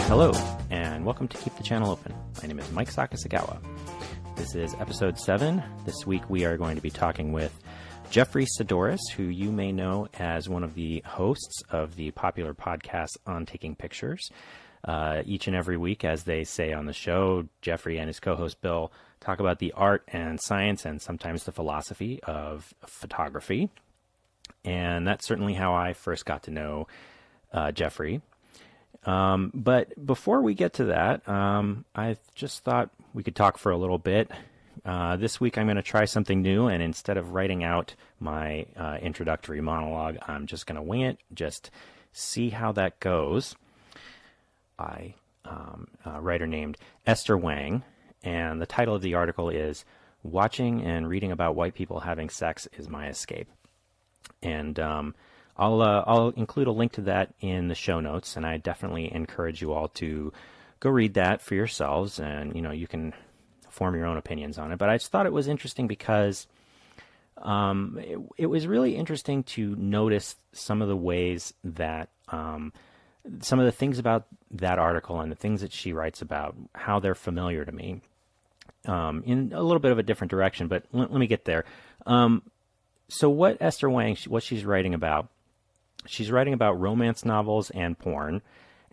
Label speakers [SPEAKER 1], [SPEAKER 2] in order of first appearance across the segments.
[SPEAKER 1] Hello, and welcome to Keep the Channel Open. My name is Mike Sakasagawa. This is episode 7. This week we are going to be talking with Jeffery Saddoris, who you may know as one of the hosts of the popular podcast On Taking Pictures. Each and every week, as they say on the show, Jeffrey and his co-host Bill talk about the art and science and sometimes the philosophy of photography. And that's certainly how I first got to know Jeffrey. But before we get to that, I just thought we could talk for a little bit. This week I'm going to try something new, and instead of writing out my introductory monologue, I'm just going to wing it, just see how that goes. By a writer named Esther Wang, and the title of the article is "Watching and Reading About White People Having Sex is My Escape." And I'll include a link to that in the show notes, and I definitely encourage you all to go read that for yourselves, and you can form your own opinions on it. But I just thought it was interesting because it was really interesting to notice some of the ways that some of the things about that article and the things that she writes about, how they're familiar to me, in a little bit of a different direction. But let me get there. So what Esther Wang, what she's writing about romance novels and porn,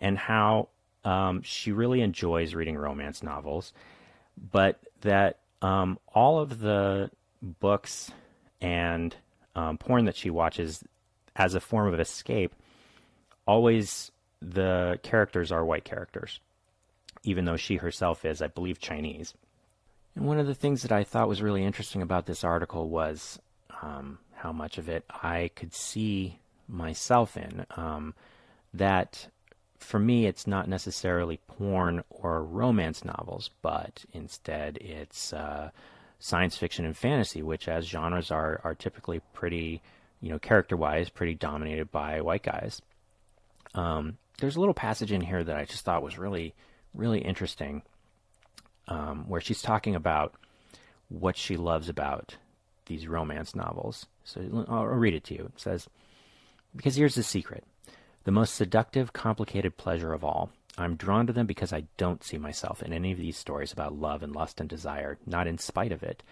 [SPEAKER 1] and how she really enjoys reading romance novels, but that all of the books and porn that she watches as a form of escape, always the characters are white characters, even though she herself is, I believe, Chinese. And one of the things that I thought was really interesting about this article was how much of it I could see myself in. That for me, it's not necessarily porn or romance novels, but instead it's science fiction and fantasy, which as genres are typically pretty, character-wise, pretty dominated by white guys. There's a little passage in here that I just thought was really, really interesting, where she's talking about what she loves about these romance novels. So I'll read it to you. It says, "Because here's the secret. The most seductive, complicated pleasure of all. I'm drawn to them because I don't see myself in any of these stories about love and lust and desire, not in spite of it.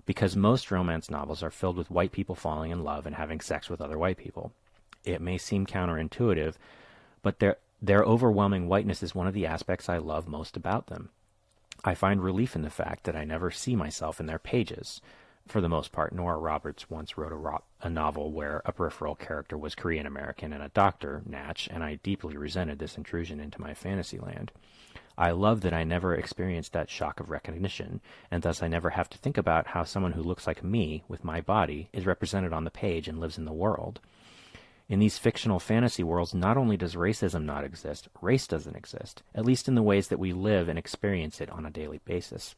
[SPEAKER 1] Because most romance novels are filled with white people falling in love and having sex with other white people. It may seem counterintuitive, but their overwhelming whiteness is one of the aspects I love most about them. I find relief in the fact that I never see myself in their pages. For the most part, Nora Roberts once wrote a novel where a peripheral character was Korean American and a doctor, Natch, and I deeply resented this intrusion into my fantasy land. I love that I never experienced that shock of recognition, and thus I never have to think about how someone who looks like me, with my body, is represented on the page and lives in the world. In these fictional fantasy worlds, not only does racism not exist, race doesn't exist, at least in the ways that we live and experience it on a daily basis."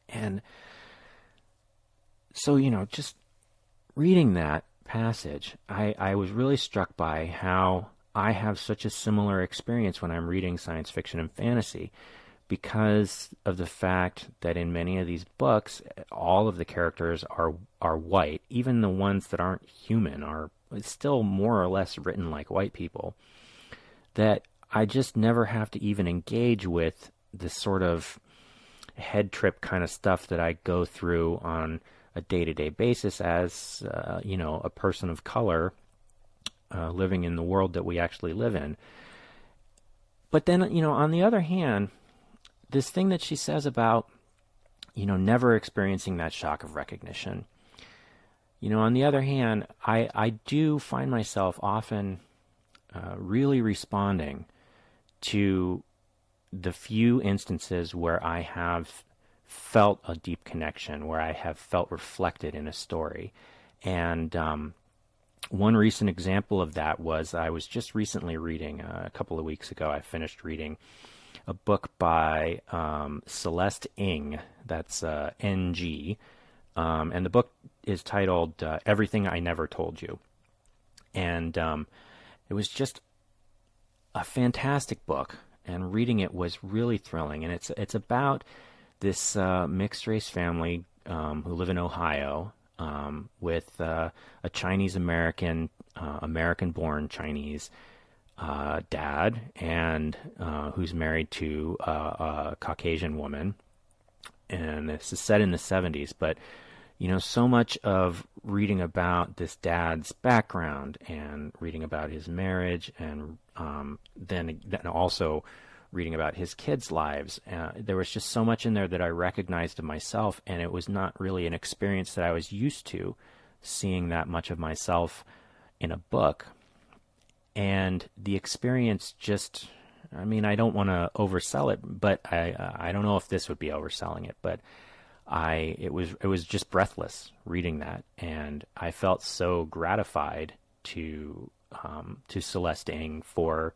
[SPEAKER 1] And so, just reading that passage, I was really struck by how I have such a similar experience when I'm reading science fiction and fantasy, because of the fact that in many of these books, all of the characters are white. Even the ones that aren't human are still more or less written like white people, that I just never have to even engage with this sort of head trip kind of stuff that I go through on a day-to-day basis as, a person of color living in the world that we actually live in. But then, on the other hand, this thing that she says about, never experiencing that shock of recognition. On the other hand, I do find myself often really responding to the few instances where I have felt a deep connection, where I have felt reflected in a story. And one recent example of that was I was just recently reading, a couple of weeks ago, I finished reading a book by Celeste Ng, that's NG, and the book is titled Everything I Never Told You. And it was just a fantastic book, and reading it was really thrilling. And it's about this mixed-race family who live in Ohio with a Chinese-American, American-born Chinese dad and who's married to a Caucasian woman. And this is set in the 70s, but so much of reading about this dad's background and reading about his marriage and then also reading about his kids' lives, there was just so much in there that I recognized of myself, and it was not really an experience that I was used to, seeing that much of myself in a book. And the experience just, I don't want to oversell it, but I don't know if this would be overselling it, but it was just breathless reading that, and I felt so gratified to Celeste Ng for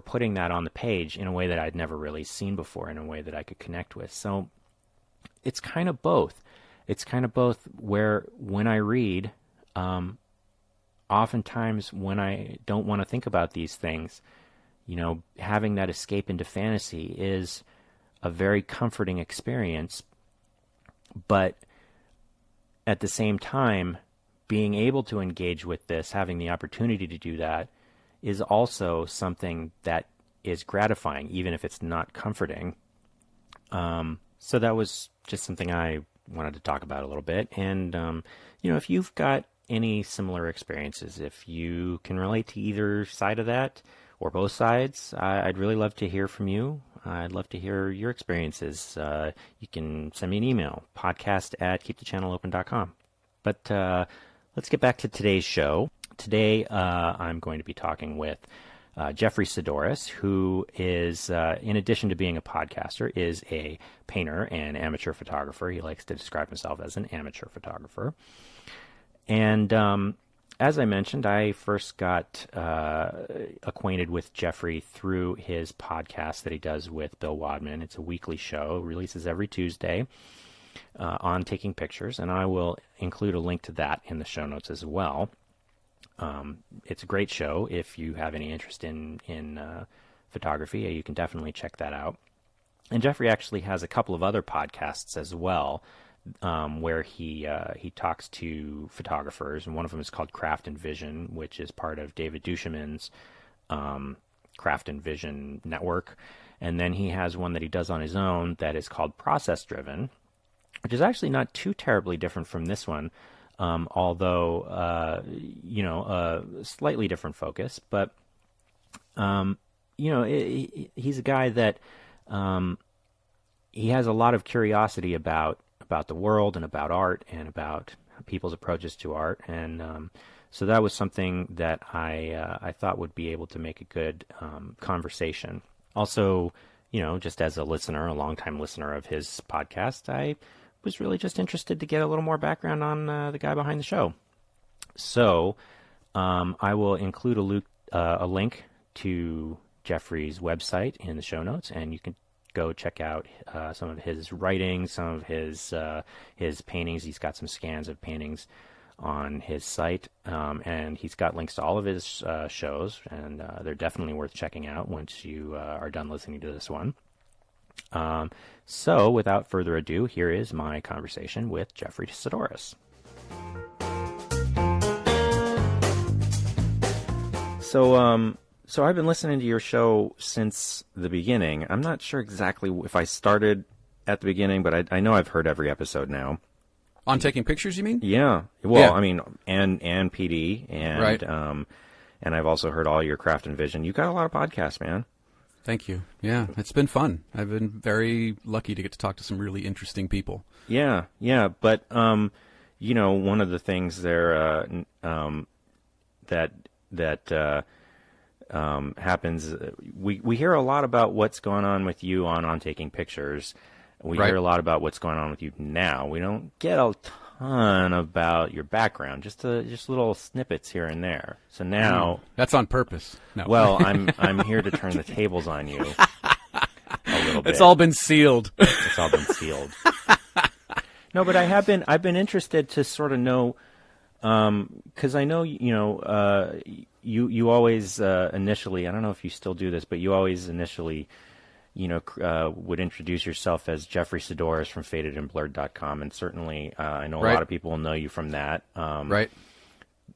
[SPEAKER 1] putting that on the page in a way that I'd never really seen before, in a way that I could connect with. So it's kind of both. It's kind of both where when I read, oftentimes when I don't want to think about these things, having that escape into fantasy is a very comforting experience. But at the same time, being able to engage with this, having the opportunity to do that, is also something that is gratifying, even if it's not comforting. So that was just something I wanted to talk about a little bit. And, if you've got any similar experiences, if you can relate to either side of that or both sides, I'd really love to hear from you. I'd love to hear your experiences. You can send me an email, podcast@keepthechanneleopen.com. But let's get back to today's show. Today, I'm going to be talking with Jeffery Saddoris, who is, in addition to being a podcaster, is a painter and amateur photographer. He likes to describe himself as an amateur photographer. And as I mentioned, I first got acquainted with Jeffery through his podcast that he does with Bill Wadman. It's a weekly show, releases every Tuesday on taking pictures, and I will include a link to that in the show notes as well. It's a great show. If you have any interest in photography, you can definitely check that out. And Jeffery actually has a couple of other podcasts as well, where he talks to photographers, and one of them is called Craft and Vision, which is part of David Duchemin's Craft and Vision network. And then he has one that he does on his own that is called Process Driven, which is actually not too terribly different from this one, although a slightly different focus. But he's a guy that he has a lot of curiosity about the world and about art and about people's approaches to art, and so that was something that I thought would be able to make a good conversation. Also, just as a listener, a longtime listener of his podcast, I was really just interested to get a little more background on the guy behind the show. So I will include a link to Jeffery's website in the show notes, and you can go check out some of his writing, some of his paintings. He's got some scans of paintings on his site, and he's got links to all of his shows, and they're definitely worth checking out once you are done listening to this one. So without further ado, here is my conversation with Jeffery Saddoris. So I've been listening to your show since the beginning. I'm not sure exactly if I started at the beginning, but I know I've heard every episode now.
[SPEAKER 2] On taking pictures, you mean?
[SPEAKER 1] Yeah. Well,
[SPEAKER 2] yeah.
[SPEAKER 1] I mean, and PD, and
[SPEAKER 2] right.
[SPEAKER 1] And I've also heard all your Craft and Vision. You've got a lot of podcasts, man.
[SPEAKER 2] Thank you. Yeah, it's been fun. I've been very lucky to get to talk to some really interesting people.
[SPEAKER 1] Yeah. But one of the things there that happens, we hear a lot about what's going on with you on taking pictures. We
[SPEAKER 2] right.
[SPEAKER 1] hear a lot about what's going on with you now. We don't get a ton about your background, just little snippets here and there. So now
[SPEAKER 2] that's on purpose. No.
[SPEAKER 1] Well, I'm here to turn the tables on you a little bit.
[SPEAKER 2] It's all been sealed.
[SPEAKER 1] It's all been sealed. No, but I've been interested to sort of know, because I know you always initially, I don't know if you still do this, but you always initially would introduce yourself as Jeffery Saddoris from fadedandblurred.com, and certainly I know a
[SPEAKER 2] right.
[SPEAKER 1] lot of people will know you from that.
[SPEAKER 2] Right.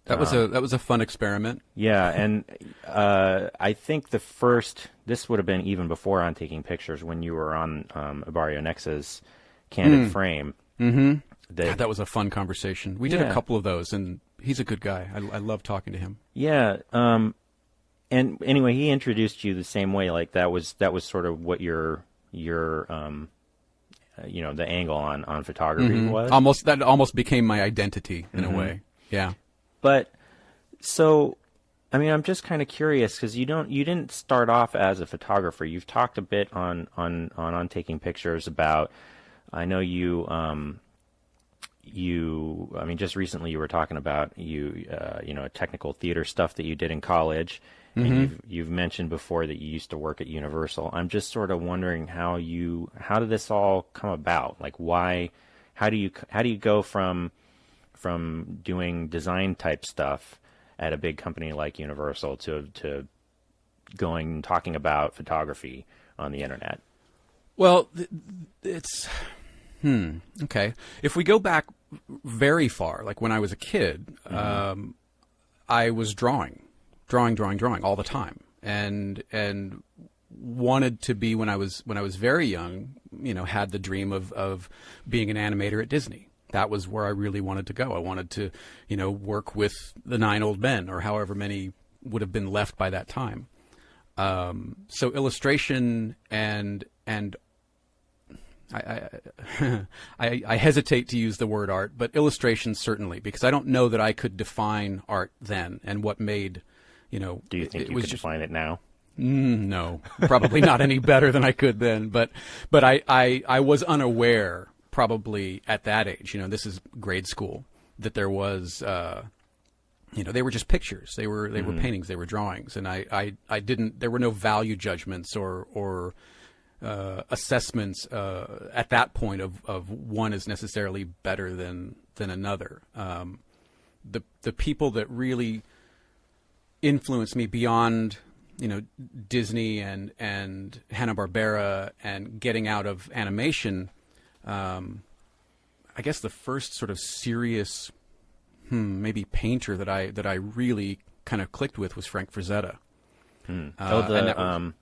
[SPEAKER 2] That was a fun experiment.
[SPEAKER 1] Yeah, and I think this would have been even before On Taking Pictures, when you were on Abario Nexa's Candid Frame.
[SPEAKER 2] Mm-hmm. God, that was a fun conversation. We did a couple of those, and he's a good guy. I love talking to him.
[SPEAKER 1] Yeah. And anyway, he introduced you the same way. Like that was sort of what your the angle on photography was.
[SPEAKER 2] That almost became my identity in a way. Yeah.
[SPEAKER 1] But so, I mean, I'm just kind of curious because you didn't start off as a photographer. You've talked a bit on Taking Pictures about. I know I mean, just recently you were talking about technical theater stuff that you did in college, and you've mentioned before that you used to work at Universal. I'm just sort of wondering how did this all come about? Like, how do you go from doing design type stuff at a big company like Universal to going and talking about photography on the internet?
[SPEAKER 2] Well, it's okay. If we go back very far, like when I was a kid, I was drawing all the time, and wanted to be when I was very young. Had the dream of being an animator at Disney. That was where I really wanted to go. I wanted to, work with the 9 old men, or however many would have been left by that time. So illustration and I hesitate to use the word art, but illustration certainly, because I don't know that I could define art then and what made,
[SPEAKER 1] Do you think you could define it now?
[SPEAKER 2] No, probably not any better than I could then. But I was unaware, probably at that age, this is grade school, that there was, they were just pictures. They were paintings. They were drawings, and I didn't. There were no value judgments or assessments at that point of one is necessarily better than another. The people that really influenced me beyond Disney and Hanna-Barbera and getting out of animation, I guess the first sort of serious maybe painter that I really kind of clicked with was Frank Frazetta.
[SPEAKER 1] The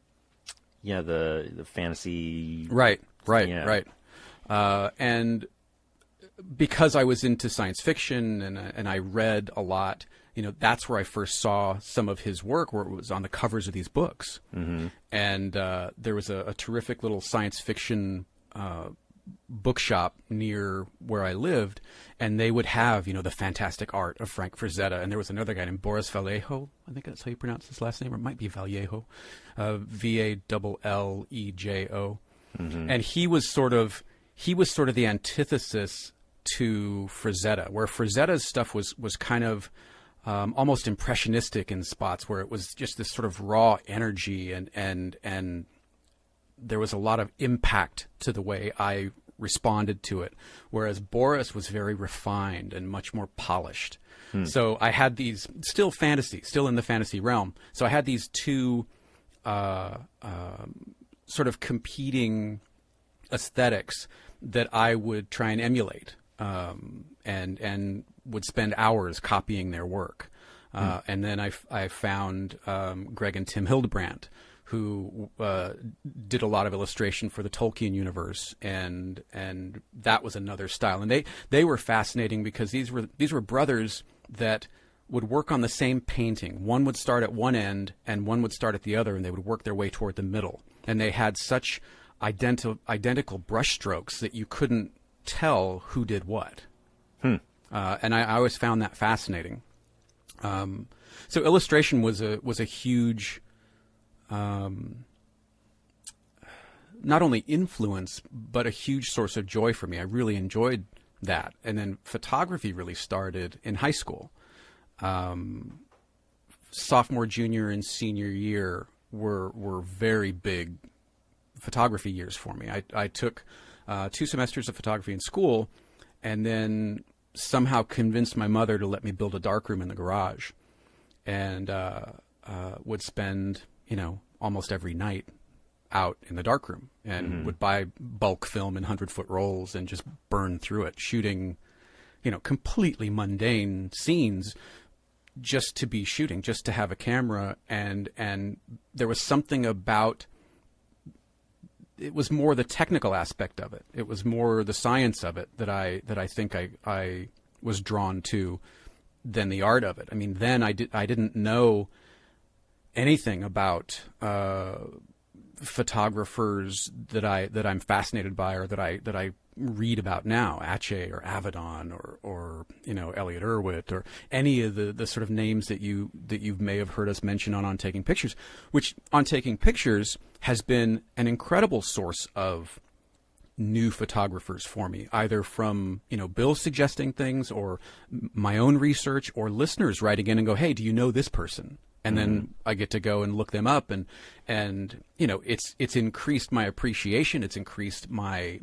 [SPEAKER 1] fantasy.
[SPEAKER 2] Right.
[SPEAKER 1] Yeah.
[SPEAKER 2] Right. And because I was into science fiction and I read a lot, that's where I first saw some of his work, where it was on the covers of these books. And there was a terrific little science fiction bookshop near where I lived, and they would have, the fantastic art of Frank Frazetta. And there was another guy named Boris Vallejo. I think that's how you pronounce his last name, or it might be Vallejo, Vallejo. And he was sort of the antithesis to Frazetta, where Frazetta's stuff was kind of almost impressionistic in spots, where it was just this sort of raw energy and there was a lot of impact to the way I responded to it, whereas Boris was very refined and much more polished. So I had these still in the fantasy realm. So I had these two sort of competing aesthetics that I would try and emulate, and would spend hours copying their work. And then I found Greg and Tim Hildebrandt, who did a lot of illustration for the Tolkien universe, and that was another style. And they were fascinating because these were brothers that would work on the same painting. One would start at one end and one would start at the other, and they would work their way toward the middle. And they had such identical brush strokes that you couldn't tell who did what. And I always found that fascinating. So illustration was a huge, not only influence, but a huge source of joy for me. I really enjoyed that. And then photography really started in high school. Sophomore, junior, and senior year were very big photography years for me. I took 2 semesters of photography in school, and then somehow convinced my mother to let me build a darkroom in the garage, and would spend almost every night out in the darkroom, and would buy bulk film in 100-foot rolls and just burn through it, shooting completely mundane scenes, just to be shooting, just to have a camera, and there was something about it was more the technical aspect of it. It was more the science of it that I think I was drawn to than the art of it. I mean, then I didn't know anything about photographers that I'm fascinated by, or that I read about now, Ache or Avedon or Elliot Erwitt, or any of the sort of names that you may have heard us mention on Taking Pictures, which on Taking Pictures has been an incredible source of new photographers for me, either from Bill suggesting things, or my own research, or listeners writing in and go, hey, do you know this person? And then I get to go and look them up, and it's increased my appreciation, it's increased my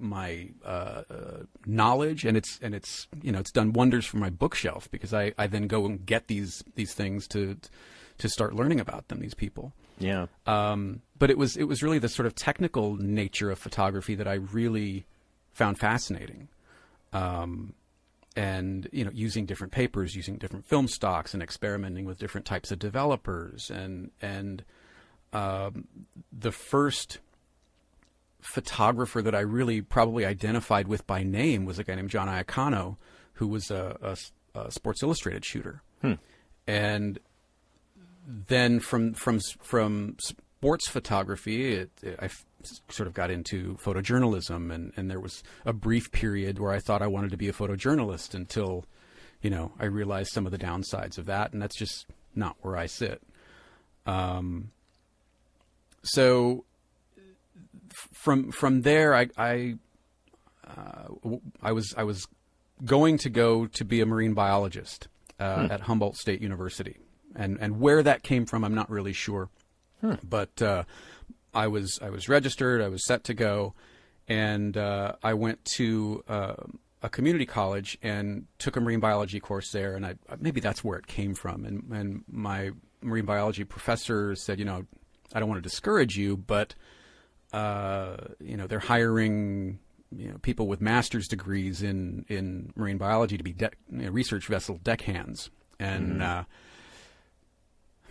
[SPEAKER 2] knowledge, and it's done wonders for my bookshelf, because I then go and get these things to start learning about them, these people.
[SPEAKER 1] Yeah.
[SPEAKER 2] But it was really the sort of technical nature of photography that I really found fascinating. And using different papers, using different film stocks, and experimenting with different types of developers, and the first photographer that I really probably identified with by name was a guy named John Iacano, who was a Sports Illustrated shooter. And then from sports photography, I sort of got into photojournalism, and there was a brief period where I thought I wanted to be a photojournalist until, I realized some of the downsides of that, and that's just not where I sit. So from there, I was going to go to be a marine biologist at Humboldt State University, and where that came from, I'm not really sure, but I was registered, I was set to go, and I went to a community college and took a marine biology course there, and maybe that's where it came from. And my marine biology professor said, I don't want to discourage you, but they're hiring people with master's degrees in marine biology to be research vessel deckhands, and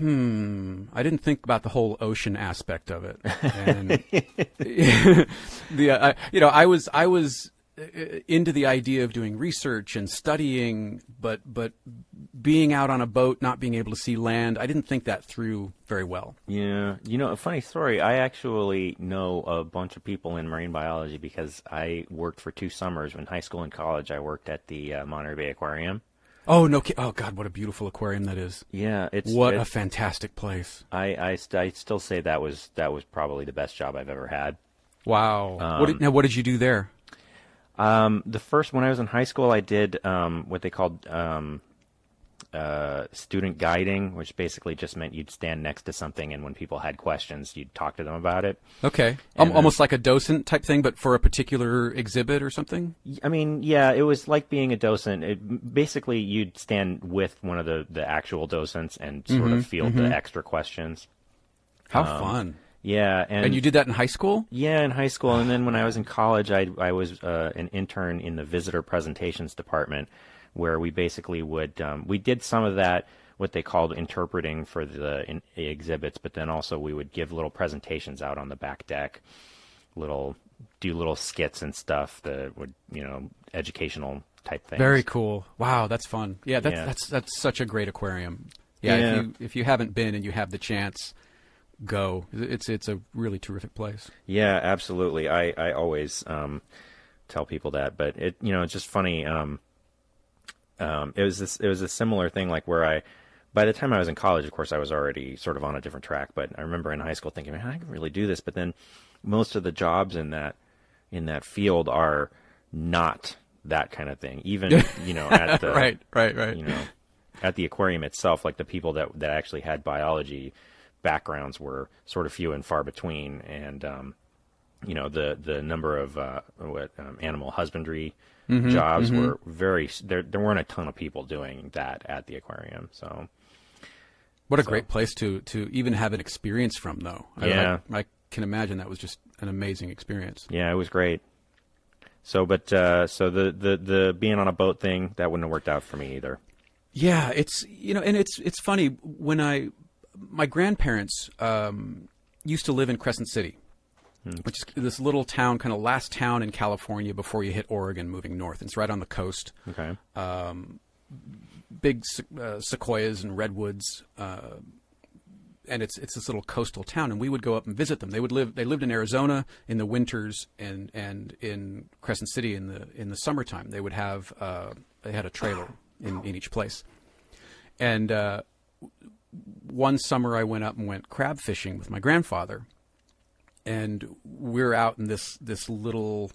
[SPEAKER 2] I didn't think about the whole ocean aspect of it. And I was into the idea of doing research and studying, but being out on a boat, not being able to see land, I didn't think that through very well.
[SPEAKER 1] Yeah. A funny story, I actually know a bunch of people in marine biology because I worked for 2 summers. In high school and college, I worked at the Monterey Bay Aquarium.
[SPEAKER 2] Oh, no. Oh, God, what a beautiful aquarium that is.
[SPEAKER 1] Yeah. It's
[SPEAKER 2] a fantastic place.
[SPEAKER 1] I still say that was probably the best job I've ever had.
[SPEAKER 2] Wow. What did you do there?
[SPEAKER 1] When I was in high school, I did what they called student guiding, which basically just meant you'd stand next to something, and when people had questions, you'd talk to them about it.
[SPEAKER 2] Okay. Almost like a docent type thing, but for a particular exhibit or something?
[SPEAKER 1] I mean, yeah, it was like being a docent. Basically, you'd stand with one of the actual docents and sort of field the extra questions.
[SPEAKER 2] How fun.
[SPEAKER 1] Yeah.
[SPEAKER 2] And you did that in high school?
[SPEAKER 1] Yeah, in high school. And then when I was in college, I was an intern in the visitor presentations department, where we basically we did some of that, what they called interpreting for the exhibits, but then also we would give little presentations out on the back deck, do little skits and stuff that would, educational type things.
[SPEAKER 2] Very cool. Wow, that's fun. Yeah, that's such a great aquarium. Yeah. If you haven't been and you have the chance, go. It's a really terrific place.
[SPEAKER 1] Yeah, absolutely. I always tell people that, but it's just funny. It was a similar thing, like where by the time I was in college, of course, I was already sort of on a different track, but I remember in high school thinking, man, I can really do this. But then most of the jobs in that field are not that kind of thing. Even, at the,
[SPEAKER 2] right.
[SPEAKER 1] At the aquarium itself, like the people that actually had biology backgrounds were sort of few and far between. And, the number of, animal husbandry jobs were there weren't a ton of people doing that at the aquarium. So
[SPEAKER 2] what a great place to even have an experience from, though.
[SPEAKER 1] Yeah.
[SPEAKER 2] I can imagine that was just an amazing experience.
[SPEAKER 1] Yeah, it was great. So, but the being on a boat thing, that wouldn't have worked out for me either.
[SPEAKER 2] Yeah, it's, and it's funny when my grandparents used to live in Crescent City, which is this little town, kind of last town in California before you hit Oregon moving north. It's right on the coast.
[SPEAKER 1] Okay.
[SPEAKER 2] Big sequoias and redwoods, and it's this little coastal town. And we would go up and visit them. They lived in Arizona in the winters, and in Crescent City in the summertime. They would have they had a trailer in each place. And one summer I went up and went crab fishing with my grandfather, and we're out in this little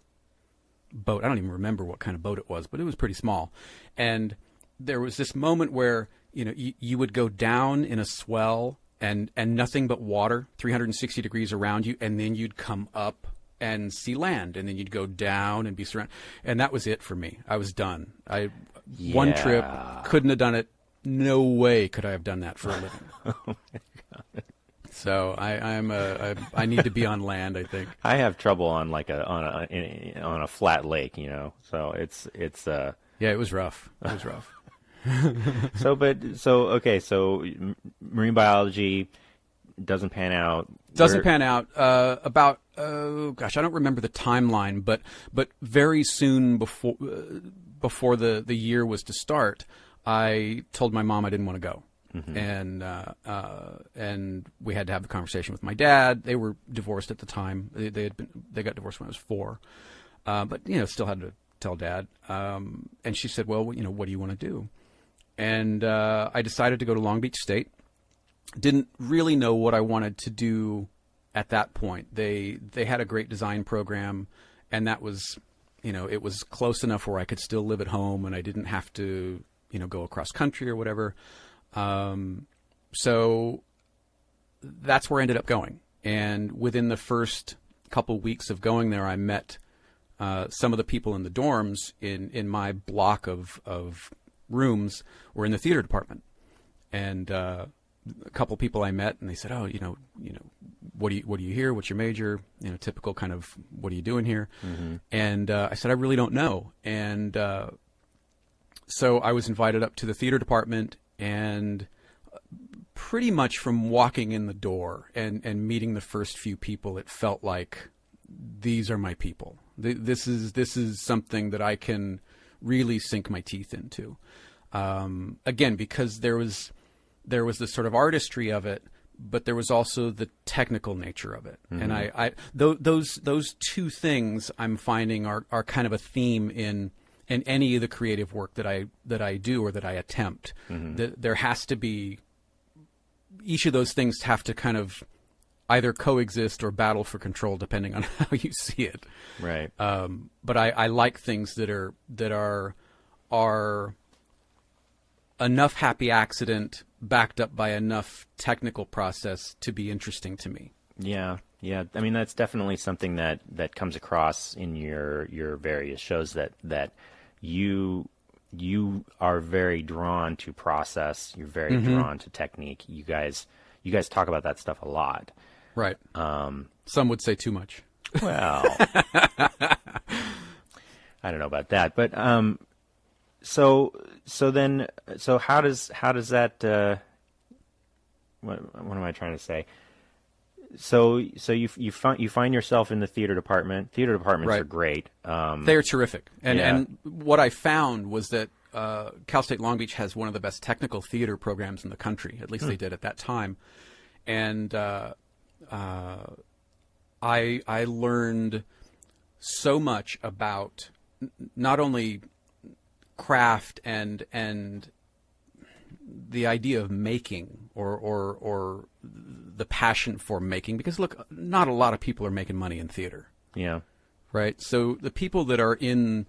[SPEAKER 2] boat. I don't even remember what kind of boat it was, but it was pretty small. And there was this moment where, you would go down in a swell and nothing but water, 360 degrees around you, and then you'd come up and see land, and then you'd go down and be surrounded. And that was it for me. I was done. One trip, couldn't have done it. No way could I have done that for a living.
[SPEAKER 1] Oh my God.
[SPEAKER 2] So I need to be on land, I think.
[SPEAKER 1] I have trouble on on a flat lake, So it's
[SPEAKER 2] yeah, it was rough. It was rough.
[SPEAKER 1] So marine biology doesn't pan out.
[SPEAKER 2] Doesn't pan out. About I don't remember the timeline, but very soon before the year was to start, I told my mom I didn't want to go. Mm-hmm. And we had to have the conversation with my dad. They were divorced at the time. They got divorced when I was 4, but still had to tell Dad. And she said, "Well, what do you want to do?" And I decided to go to Long Beach State. Didn't really know what I wanted to do at that point. They had a great design program, and that was, it was close enough where I could still live at home, and I didn't have to, go across country or whatever. So that's where I ended up going. And within the first couple weeks of going there, I met some of the people in the dorms in my block of rooms were in the theater department. And a couple people I met, and they said, "Oh, what do you hear? What's your major? Typical kind of, what are you doing here?" Mm-hmm. And I said, "I really don't know." And so I was invited up to the theater department, and pretty much from walking in the door and meeting the first few people, it felt like these are my people. This is something that I can really sink my teeth into. Again, because there was this sort of artistry of it, but there was also the technical nature of it. Mm-hmm. And those two things I'm finding are kind of a theme in any of the creative work that I do or that I attempt. Mm-hmm. There has to be, each of those things have to kind of either coexist or battle for control, depending on how you see it.
[SPEAKER 1] Right.
[SPEAKER 2] But I like things that are enough happy accident backed up by enough technical process to be interesting to me.
[SPEAKER 1] Yeah. Yeah. I mean, that's definitely something that comes across in your various shows, that you are very drawn to process. You're very mm-hmm. drawn to technique. You guys talk about that stuff a lot.
[SPEAKER 2] Right. Some would say too much.
[SPEAKER 1] Well, I don't know about that, but so how does that what am I trying to say? So you find yourself in the theater department. Theater departments
[SPEAKER 2] right.
[SPEAKER 1] are great.
[SPEAKER 2] They are terrific. And what I found was that Cal State Long Beach has one of the best technical theater programs in the country. At least they did at that time. And I learned so much about not only craft and the idea of making or the passion for making, because look, not a lot of people are making money in theater.
[SPEAKER 1] Yeah.
[SPEAKER 2] Right. So the people that are in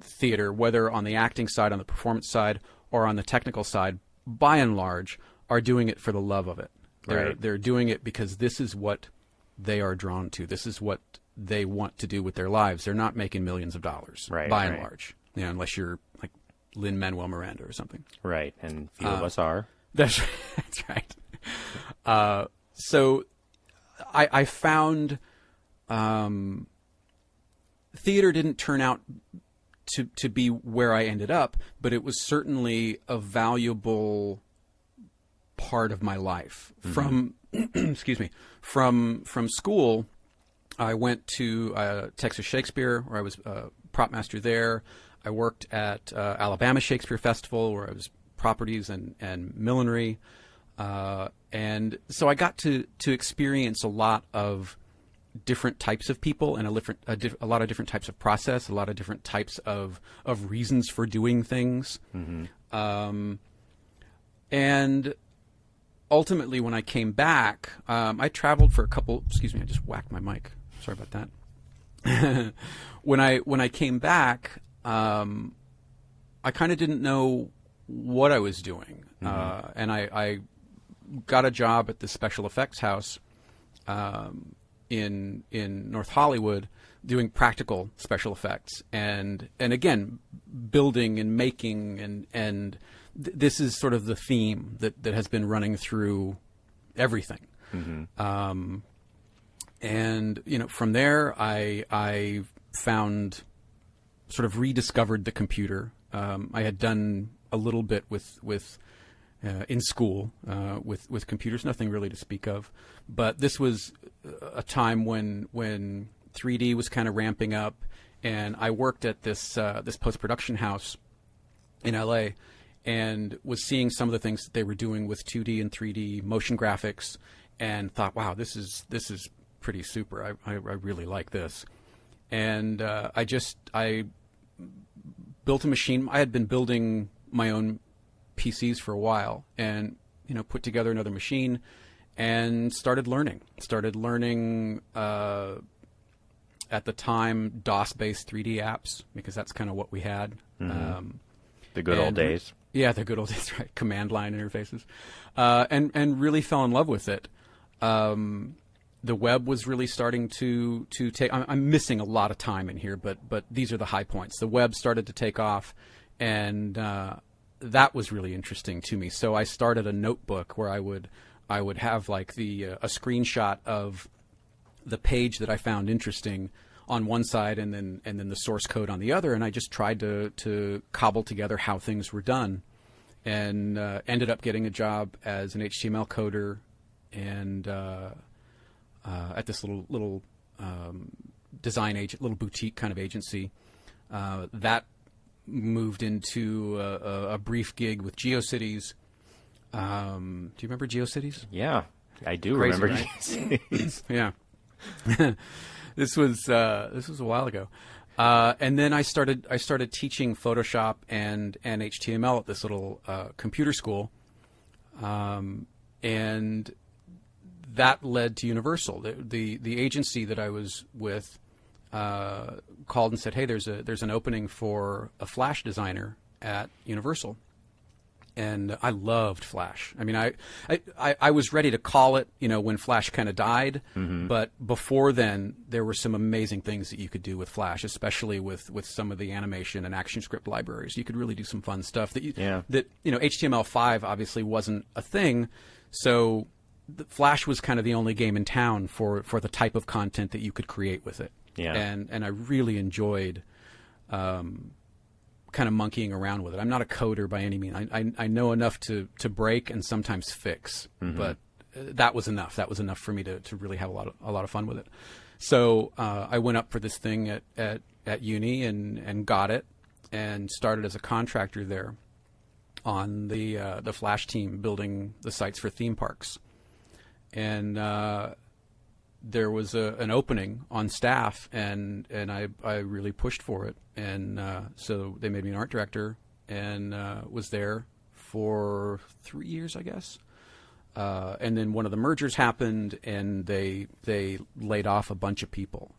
[SPEAKER 2] theater, whether on the acting side, on the performance side, or on the technical side, by and large, are doing it for the love of it. They're doing it because this is what they are drawn to. This is what they want to do with their lives. They're not making millions of dollars, by and large, unless you're like Lin-Manuel Miranda or something.
[SPEAKER 1] Right, and few of us are.
[SPEAKER 2] That's right. So I found theater didn't turn out to be where I ended up, but it was certainly a valuable part of my life. From excuse me, from school, I went to Texas Shakespeare, where I was prop master there. I worked at Alabama Shakespeare Festival, where I was properties and millinery, and so I got to experience a lot of different types of people and a lot of different types of process, a lot of different types of reasons for doing things. And ultimately, when I came back, I traveled for a couple. Excuse me, I just whacked my mic. Sorry about that. When I came back, I kind of didn't know what I was doing, and I got a job at the special effects house in North Hollywood, doing practical special effects, and again, building and making, and this is sort of the theme that has been running through everything. And from there, I found, sort of rediscovered the computer. I had done a little bit with in school with computers, nothing really to speak of. But this was a time when 3D was kind of ramping up, and I worked at this post-production house in LA, and was seeing some of the things that they were doing with 2D and 3D motion graphics, and thought, wow, this is pretty super. I really like this. And I built a machine. I had been building my own PCs for a while, and put together another machine and started learning at the time DOS-based 3D apps, because that's kind of what we had.
[SPEAKER 1] The good old days.
[SPEAKER 2] Yeah, the good old days, right? Command line interfaces, and really fell in love with it. The web was really starting to take. I'm missing a lot of time in here, but these are the high points. The web started to take off, and that was really interesting to me. So I started a notebook where I would have like a screenshot of the page that I found interesting on one side, and then the source code on the other, and I just tried to cobble together how things were done, and ended up getting a job as an HTML coder, and at this little design agent, little boutique kind of agency. That moved into a brief gig with GeoCities. Do you remember GeoCities?
[SPEAKER 1] Yeah, I do.
[SPEAKER 2] Crazy,
[SPEAKER 1] remember
[SPEAKER 2] right?
[SPEAKER 1] GeoCities.
[SPEAKER 2] Yeah. This was a while ago, and then I started teaching Photoshop and HTML at this little computer school, and that led to Universal. The agency that I was with called and said, "Hey, there's an opening for a Flash designer at Universal." And I loved Flash. I mean, I was ready to call it, when Flash kind of died. But before then, there were some amazing things that you could do with Flash, especially with some of the animation and ActionScript libraries. You could really do some fun stuff that HTML5 obviously wasn't a thing. So Flash was kind of the only game in town for the type of content that you could create with it.
[SPEAKER 1] Yeah.
[SPEAKER 2] And I really enjoyed kind of monkeying around with it. I'm not a coder by any means. I know enough to break and sometimes fix, but that was enough. That was enough for me to really have a lot of fun with it. So I went up for this thing at uni and got it, and started as a contractor there on the Flash team, building the sites for theme parks. And there was an opening on staff, and I really pushed for it, and so they made me an art director, and was there for 3 years, I guess. And then one of the mergers happened, and they laid off a bunch of people,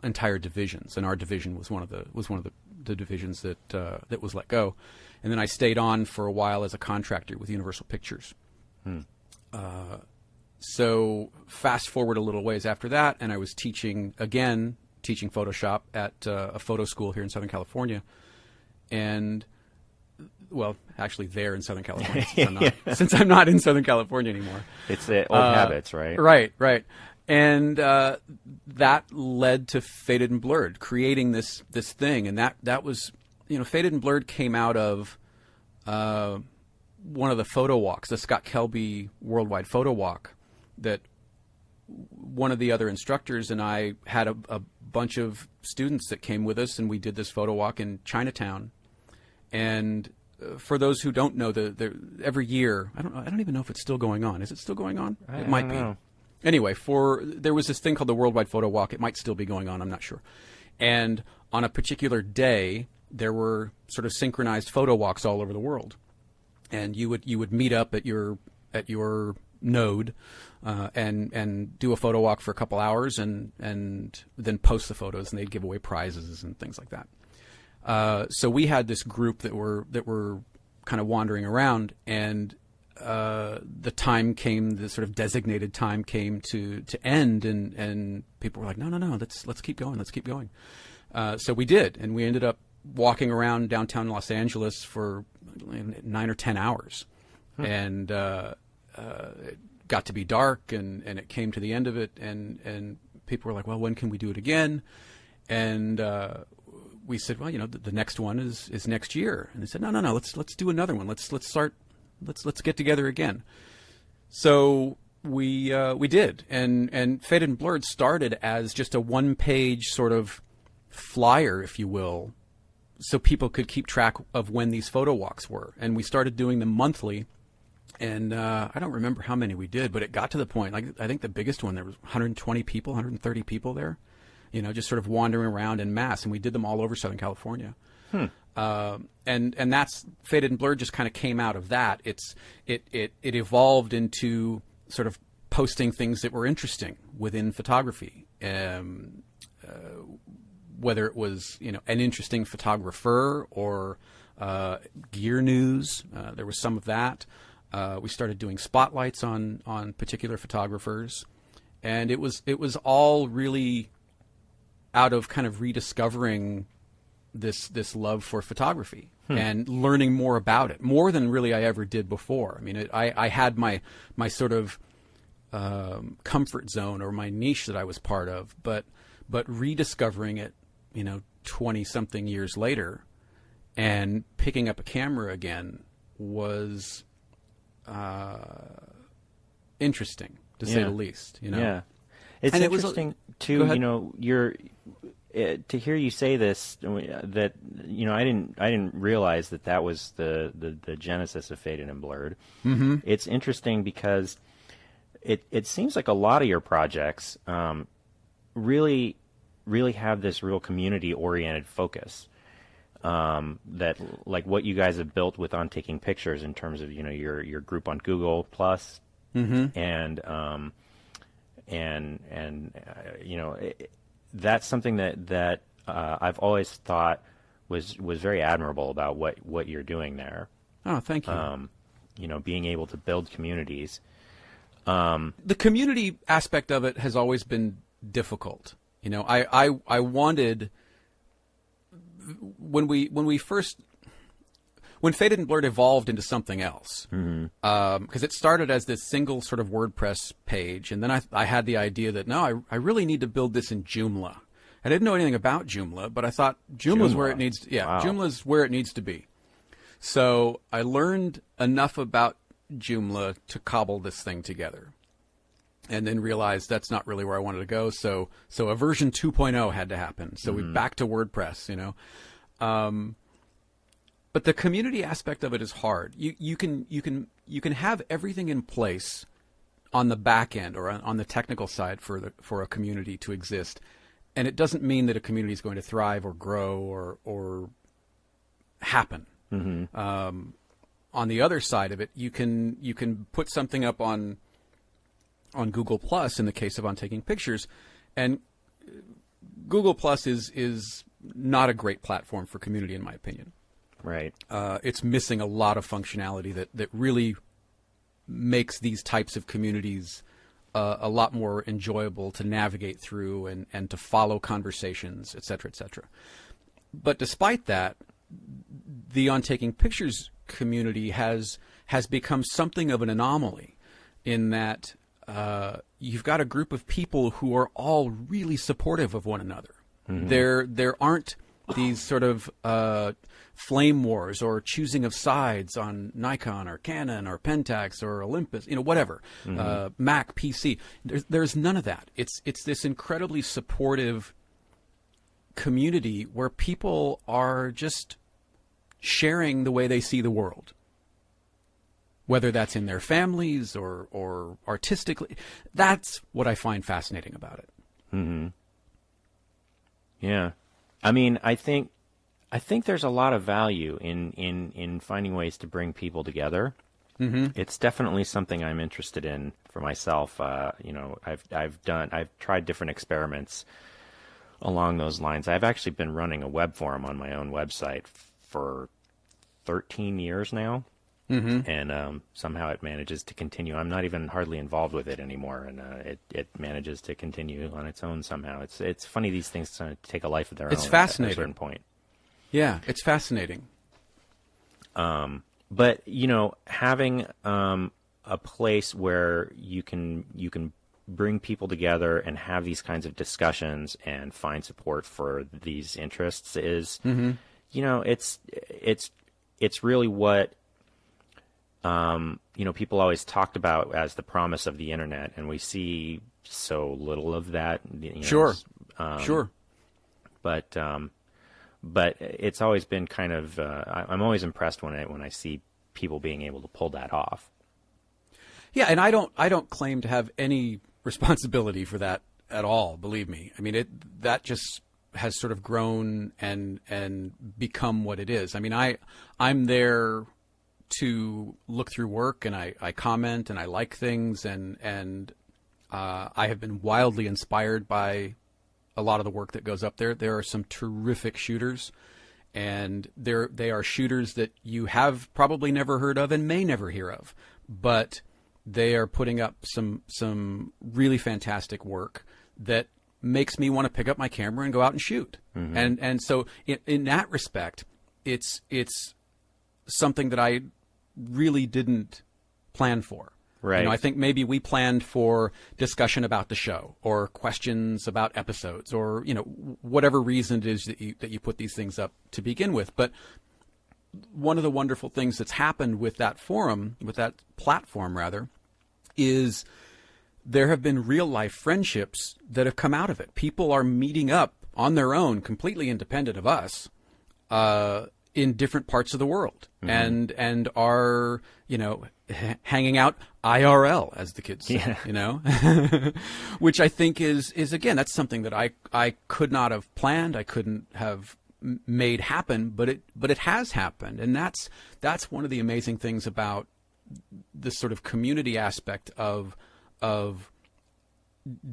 [SPEAKER 2] entire divisions, and our division was one of the divisions that was let go. And then I stayed on for a while as a contractor with Universal Pictures. So fast forward a little ways after that, and I was teaching Photoshop at a photo school here in Southern California. And, well, actually there in Southern California, since I'm not in Southern California anymore.
[SPEAKER 1] It's the old habits, right?
[SPEAKER 2] Right. And that led to Faded and Blurred, creating this thing. And that was, Faded and Blurred came out of one of the photo walks, the Scott Kelby Worldwide Photo Walk, that one of the other instructors and I had a bunch of students that came with us, and we did this photo walk in Chinatown. And for those who don't know, every year, I don't even know if it's still going on. Is it still going on? It might be. Anyway, there was this thing called the Worldwide Photo Walk. It might still be going on. I'm not sure. And on a particular day, there were sort of synchronized photo walks all over the world. And you would meet up at your node and do a photo walk for a couple hours and then post the photos, and they'd give away prizes and things like that. So we had this group that were kind of wandering around, and the time came, the sort of designated time came to end, and people were like, no, let's keep going. So we did, and we ended up walking around downtown Los Angeles for 9 or 10 hours. And it got to be dark, and it came to the end of it, and people were like, well, when can we do it again? And we said, well, the next one is next year. And they said, no, let's do another one. Let's get together again. So we did, and Faded and Blurred started as just a one-page sort of flyer, if you will, so people could keep track of when these photo walks were. And we started doing them monthly. And I don't remember how many we did, but it got to the point, like, I think the biggest one, there was 120 people, 130 people there, just sort of wandering around en masse. And we did them all over Southern California. And that's Faded and Blurred just kind of came out of that. It evolved into sort of posting things that were interesting within photography. Whether it was, an interesting photographer or gear news, there was some of that. We started doing spotlights on particular photographers, and it was all really out of kind of rediscovering this love for photography and learning more about it, more than really I ever did before. I mean, I had my sort of comfort zone or my niche that I was part of, but rediscovering it, 20-something years later, and picking up a camera again was interesting, to say the least.
[SPEAKER 1] Yeah, it's
[SPEAKER 2] and
[SPEAKER 1] interesting too. To hear you say this, that I didn't realize that was the genesis of Faded and Blurred.
[SPEAKER 2] Mm-hmm.
[SPEAKER 1] It's interesting because it seems like a lot of your projects really have this real community-oriented focus. That, like, what you guys have built with On Taking Pictures in terms of your group on Google Plus, and that's something that I've always thought was very admirable about what you're doing there.
[SPEAKER 2] Oh, thank you.
[SPEAKER 1] Being able to build communities.
[SPEAKER 2] The community aspect of it has always been difficult. I wanted, when Faded and Blurred evolved into something else, because it started as this single sort of WordPress page, and then I had the idea that, no, I really need to build this in Joomla. I didn't know anything about Joomla, but I thought Joomla's where it needs to,
[SPEAKER 1] Wow.
[SPEAKER 2] Joomla's where it needs to be. So I learned enough about Joomla to cobble this thing together, and then realized that's not really where I wanted to go. So a version 2.0 had to happen. So we back to WordPress, But the community aspect of it is hard. You can have everything in place on the back end or on the technical side for a community to exist, and it doesn't mean that a community is going to thrive or grow or happen. On the other side of it, you can put something up on Google Plus in the case of On Taking Pictures, and Google Plus is not a great platform for community, in my opinion.
[SPEAKER 1] Right.
[SPEAKER 2] It's missing a lot of functionality that really makes these types of communities a lot more enjoyable to navigate through and to follow conversations, et cetera, et cetera. But despite that, the On Taking Pictures community has become something of an anomaly in that you've got a group of people who are all really supportive of one another. There aren't these sort of flame wars or choosing of sides on Nikon or Canon or Pentax or Olympus, whatever, Mac, PC. There's none of that. It's this incredibly supportive community where people are just sharing the way they see the world, whether that's in their families or artistically. That's what I find fascinating about it.
[SPEAKER 1] Mm-hmm. Yeah. I mean, I think there's a lot of value in finding ways to bring people together. It's definitely something I'm interested in for myself. I've tried different experiments along those lines. I've actually been running a web forum on my own website for 13 years now. And somehow it manages to continue. I'm not even hardly involved with it anymore, and it manages to continue on its own somehow. It's funny, these things take a life of their own.
[SPEAKER 2] It's fascinating.
[SPEAKER 1] At a certain point.
[SPEAKER 2] Yeah, it's fascinating.
[SPEAKER 1] But having a place where you can bring people together and have these kinds of discussions and find support for these interests is, it's really what. People always talked about as the promise of the internet, and we see so little of that.
[SPEAKER 2] Sure.
[SPEAKER 1] But it's always been kind of. I'm always impressed when I see people being able to pull that off.
[SPEAKER 2] Yeah, and I don't claim to have any responsibility for that at all. Believe me. I mean, that just has sort of grown and become what it is. I mean, I'm there to look through work, and I comment and I like things, and I have been wildly inspired by a lot of the work that goes up there. There are some terrific shooters, and they are shooters that you have probably never heard of and may never hear of, but they are putting up some really fantastic work that makes me want to pick up my camera and go out and shoot. And so in that respect, it's something that I really didn't plan for.
[SPEAKER 1] Right.
[SPEAKER 2] I think maybe we planned for discussion about the show or questions about episodes or, whatever reason it is that you put these things up to begin with. But one of the wonderful things that's happened with that forum, with that platform rather, is there have been real life friendships that have come out of it. People are meeting up on their own, completely independent of us, in different parts of the world, and are, hanging out IRL, as the kids say, which I think is again, that's something that I could not have planned. I couldn't have made happen, but it has happened. And that's one of the amazing things about this sort of community aspect of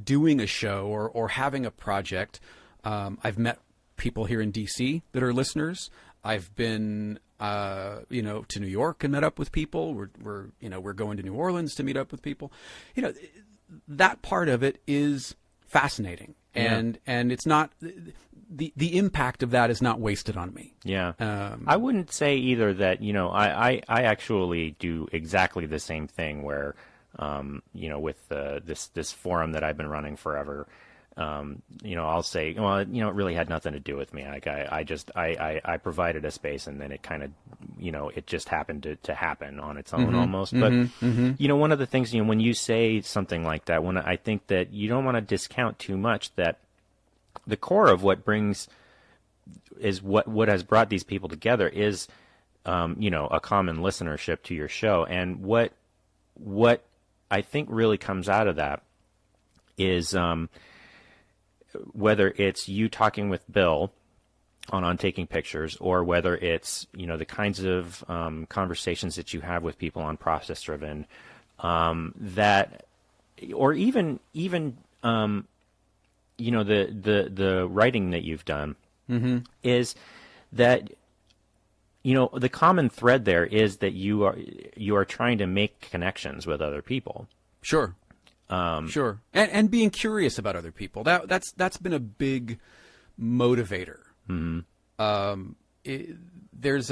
[SPEAKER 2] doing a show or having a project. I've met people here in DC that are listeners. I've been, to New York and met up with people. We're going to New Orleans to meet up with people. That part of it is fascinating, and it's not the impact of that is not wasted on me.
[SPEAKER 1] Yeah, I wouldn't say either that. I actually do exactly the same thing where, with this forum that I've been running forever. I'll say, well, it really had nothing to do with me. Like I provided a space, and then it kind of, it just happened to happen on its own almost. But, one of the things, when you say something like that, I think that you don't want to discount too much that the core of what has brought these people together is, a common listenership to your show. And what I think really comes out of that is, whether it's you talking with Bill on taking pictures, or whether it's the kinds of conversations that you have with people on Process Driven, that, or even the writing that you've done, is that the common thread there is that you are trying to make connections with other people.
[SPEAKER 2] Sure. Sure, and being curious about other people. That's been a big motivator. There's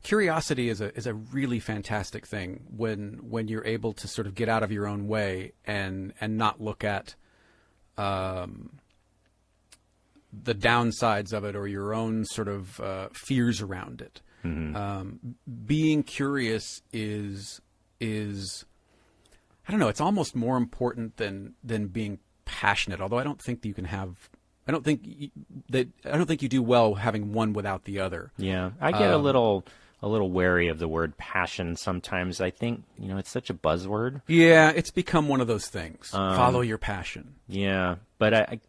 [SPEAKER 2] curiosity is a really fantastic thing when you're able to sort of get out of your own way and not look at the downsides of it or your own sort of fears around it. Being curious is I don't know, it's almost more important than being passionate. Although I don't think that you can have. I don't think you do well having one without the other.
[SPEAKER 1] Yeah, I get a little wary of the word passion sometimes. I think, it's such a buzzword.
[SPEAKER 2] Yeah, it's become one of those things. Follow your passion.
[SPEAKER 1] Yeah, but I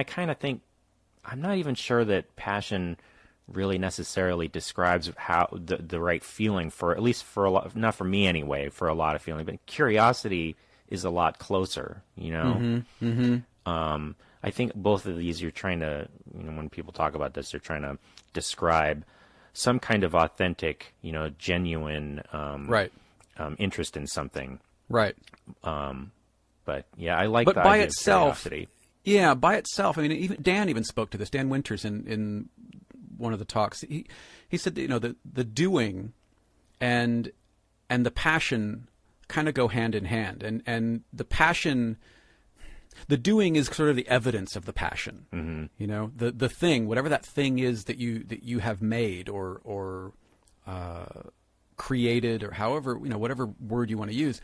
[SPEAKER 1] kind of think I'm not even sure that passion really necessarily describes how the right feeling for, at least for a lot, not for me anyway, for a lot of feeling, but curiosity is a lot closer, I think both of these, you're trying to, when people talk about this, they're trying to describe some kind of authentic, genuine interest in something.
[SPEAKER 2] Right.
[SPEAKER 1] But yeah, I like
[SPEAKER 2] but
[SPEAKER 1] the
[SPEAKER 2] by
[SPEAKER 1] idea
[SPEAKER 2] itself,
[SPEAKER 1] of curiosity.
[SPEAKER 2] Yeah, by itself. I mean, Dan spoke to this. Dan Winters in one of the talks. He said that, the doing and the passion kind of go hand in hand, and the passion. The doing is sort of the evidence of the passion. The thing, whatever that thing is that you have made or created, or however, whatever word you want to use,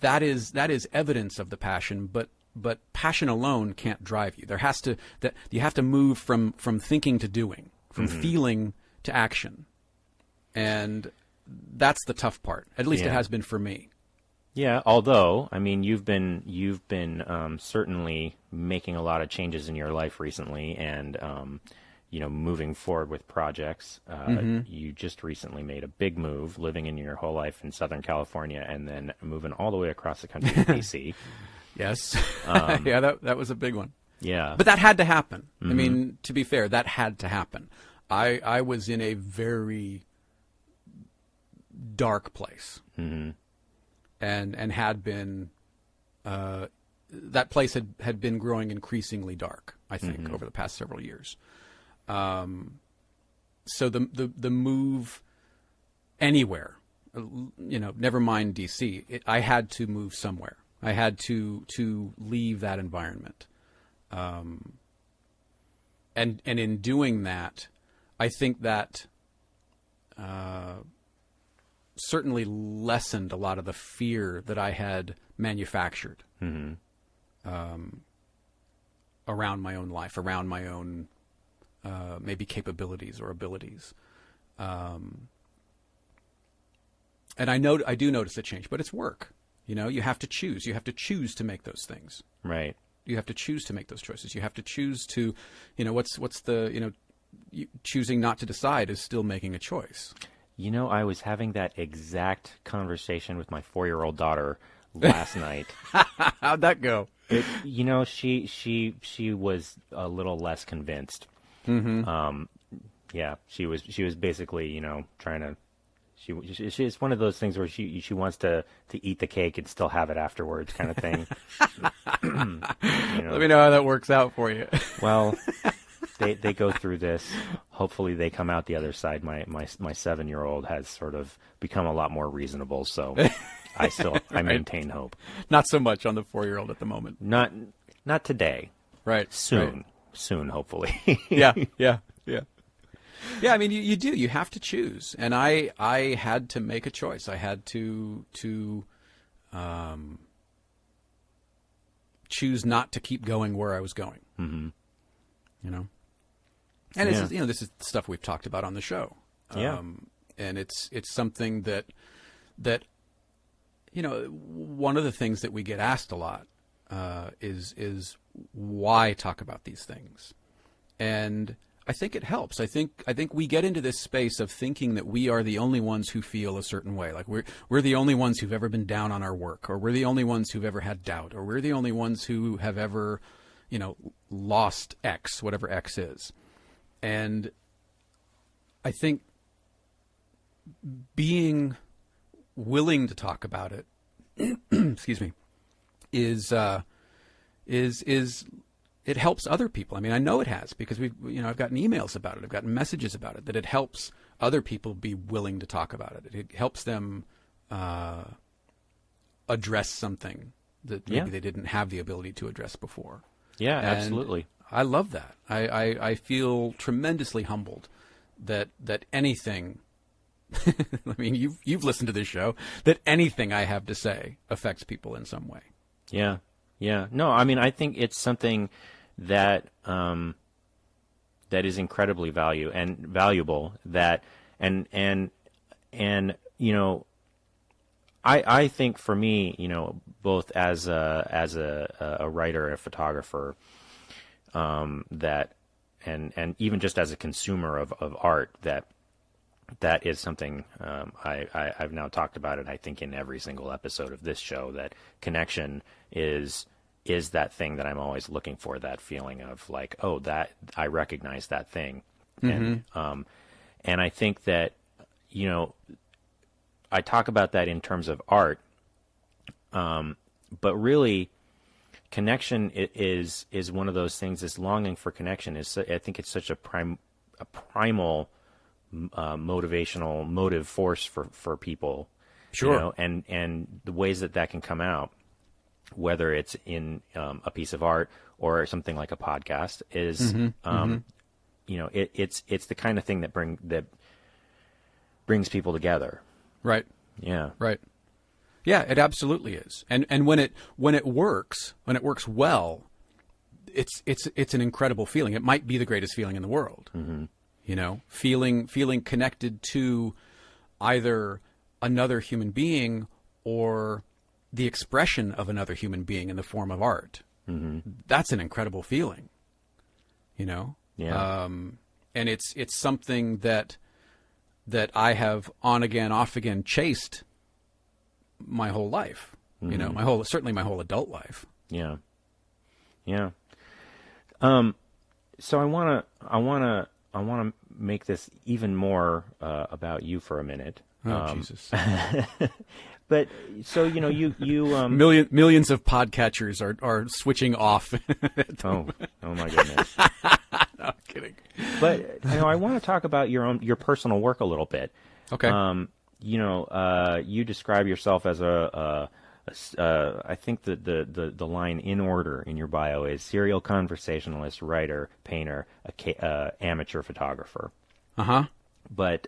[SPEAKER 2] that is evidence of the passion. But passion alone can't drive you. You have to move from thinking to doing, from feeling to action, and that's the tough part. At least it has been for me.
[SPEAKER 1] Yeah, although, you've been certainly making a lot of changes in your life recently, and moving forward with projects. You just recently made a big move, living in your whole life in Southern California, and then moving all the way across the country to DC.
[SPEAKER 2] Yes, yeah, that was a big one.
[SPEAKER 1] Yeah,
[SPEAKER 2] but that had to happen. To be fair, that had to happen. I was in a very dark place. And had been, that place had been growing increasingly dark, I think, over the past several years. So the move anywhere, never mind DC, I had to move somewhere. I had to leave that environment. And in doing that, I think that certainly lessened a lot of the fear that I had manufactured around my own life, around my own maybe capabilities or abilities. And I do notice a change, but it's work. You have to choose. You have to choose to make those things.
[SPEAKER 1] Right.
[SPEAKER 2] You have to choose to make those choices. You have to choose to, what's the, choosing not to decide is still making a choice.
[SPEAKER 1] I was having that exact conversation with my 4-year-old daughter last night.
[SPEAKER 2] How'd that go?
[SPEAKER 1] She was a little less convinced. Yeah, she was basically, trying to. She's one of those things where she wants to eat the cake and still have it afterwards, kind of thing.
[SPEAKER 2] Let me know how that works out for you.
[SPEAKER 1] Well. They go through this. Hopefully they come out the other side. My 7-year-old has sort of become a lot more reasonable, so I maintain hope.
[SPEAKER 2] Not so much on the 4-year-old at the moment.
[SPEAKER 1] Not today.
[SPEAKER 2] Right.
[SPEAKER 1] Soon, hopefully.
[SPEAKER 2] Yeah. Yeah, you do. You have to choose, and I had to make a choice. I had to choose not to keep going where I was going. And this is stuff we've talked about on the show. And it's something that one of the things that we get asked a lot is why talk about these things. And I think it helps. I think we get into this space of thinking that we are the only ones who feel a certain way. Like we're the only ones who've ever been down on our work, or we're the only ones who've ever had doubt, or we're the only ones who have ever, lost X, whatever X is. And I think being willing to talk about it, excuse me, is it helps other people. I mean, I know it has, because I've gotten emails about it. I've gotten messages about it, that it helps other people be willing to talk about it. It helps them address something that maybe they didn't have the ability to address before.
[SPEAKER 1] Yeah,
[SPEAKER 2] And
[SPEAKER 1] absolutely.
[SPEAKER 2] I love that. I feel tremendously humbled that anything I mean, you've listened to this show, that anything I have to say affects people in some way.
[SPEAKER 1] Yeah. Yeah. No, I mean, I think it's something that that is incredibly valuable, that and you know, I think for me, you know, both as a writer, a photographer, that and even just as a consumer of art, that is something I've now talked about it, I think, in every single episode of this show, that connection is that thing that I'm always looking for, that feeling of like, oh, that I recognize that thing. Mm-hmm. And I think that, you know, I talk about that in terms of art, but really connection is one of those things. This longing for connection is, I think it's such a primal motivational motive force for people.
[SPEAKER 2] Sure.
[SPEAKER 1] You know, and the ways that can come out, whether it's in a piece of art or something like a podcast, is you know, it's the kind of thing that brings people together.
[SPEAKER 2] Right.
[SPEAKER 1] Yeah.
[SPEAKER 2] Right. Yeah, it absolutely is. And when it works well, it's an incredible feeling. It might be the greatest feeling in the world. Mm-hmm. You know, feeling connected to either another human being or the expression of another human being in the form of art. Mm-hmm. That's an incredible feeling. You know?
[SPEAKER 1] Yeah.
[SPEAKER 2] And it's something that I have on again, off again chased my whole life. Mm-hmm. You know, certainly my whole adult life.
[SPEAKER 1] Yeah. Yeah. So I want to make this even more about you for a minute.
[SPEAKER 2] Oh, Jesus.
[SPEAKER 1] But so, you know, you
[SPEAKER 2] millions of podcatchers are switching off.
[SPEAKER 1] Oh my goodness.
[SPEAKER 2] No, I'm kidding.
[SPEAKER 1] But you know, I want to talk about your personal work a little bit.
[SPEAKER 2] Okay.
[SPEAKER 1] You know, you describe yourself as I think the line in order in your bio is serial conversationalist, writer, painter, amateur photographer.
[SPEAKER 2] Uh-huh.
[SPEAKER 1] But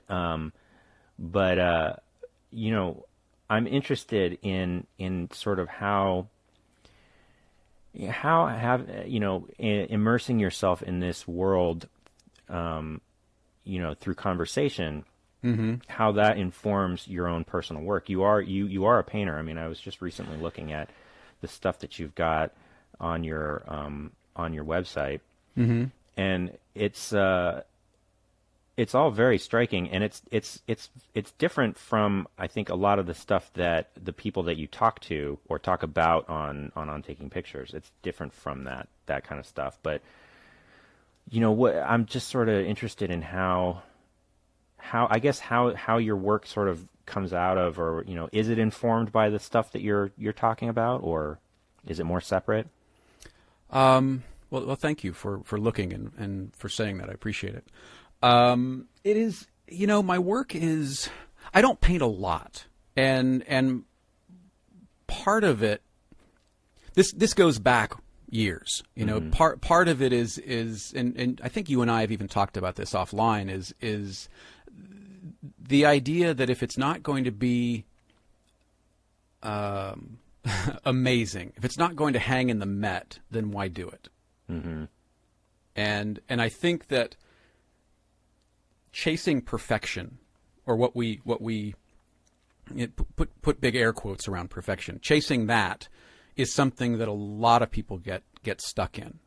[SPEAKER 1] you know, I'm interested in sort of how immersing yourself in this world, you know, through conversation, mm-hmm. how that informs your own personal work. You are a painter. I mean, I was just recently looking at the stuff that you've got on your website, mm-hmm. and it's all very striking, and it's different from, I think, a lot of the stuff that the people that you talk to or talk about on taking pictures. It's different from that kind of stuff. But you know, I'm just sort of interested in how your work sort of comes out of, or you know, is it informed by the stuff that you're talking about, or is it more separate?
[SPEAKER 2] Well, thank you for looking and for saying that. I appreciate it. It is, you know, my work is, I don't paint a lot, and part of it, this goes back years, you know, mm-hmm. part of it is, and I think you and I have even talked about this offline, is the idea that if it's not going to be, amazing, if it's not going to hang in the Met, then why do it? Mm-hmm. And I think that chasing perfection, or what we put big air quotes around perfection, chasing that is something that a lot of people get stuck in,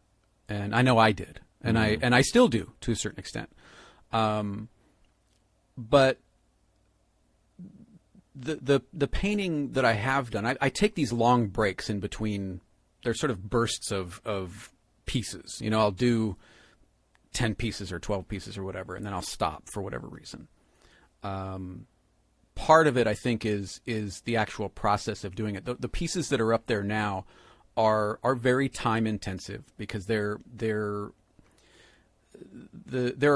[SPEAKER 2] and I know I did, and mm-hmm. I still do to a certain extent. But the painting that I have done, I take these long breaks in between. They're sort of bursts of pieces. You know, I'll do 10 pieces or 12 pieces or whatever, and then I'll stop for whatever reason. Part of it, I think, is the actual process of doing it. The pieces that are up there now are very time intensive, because there are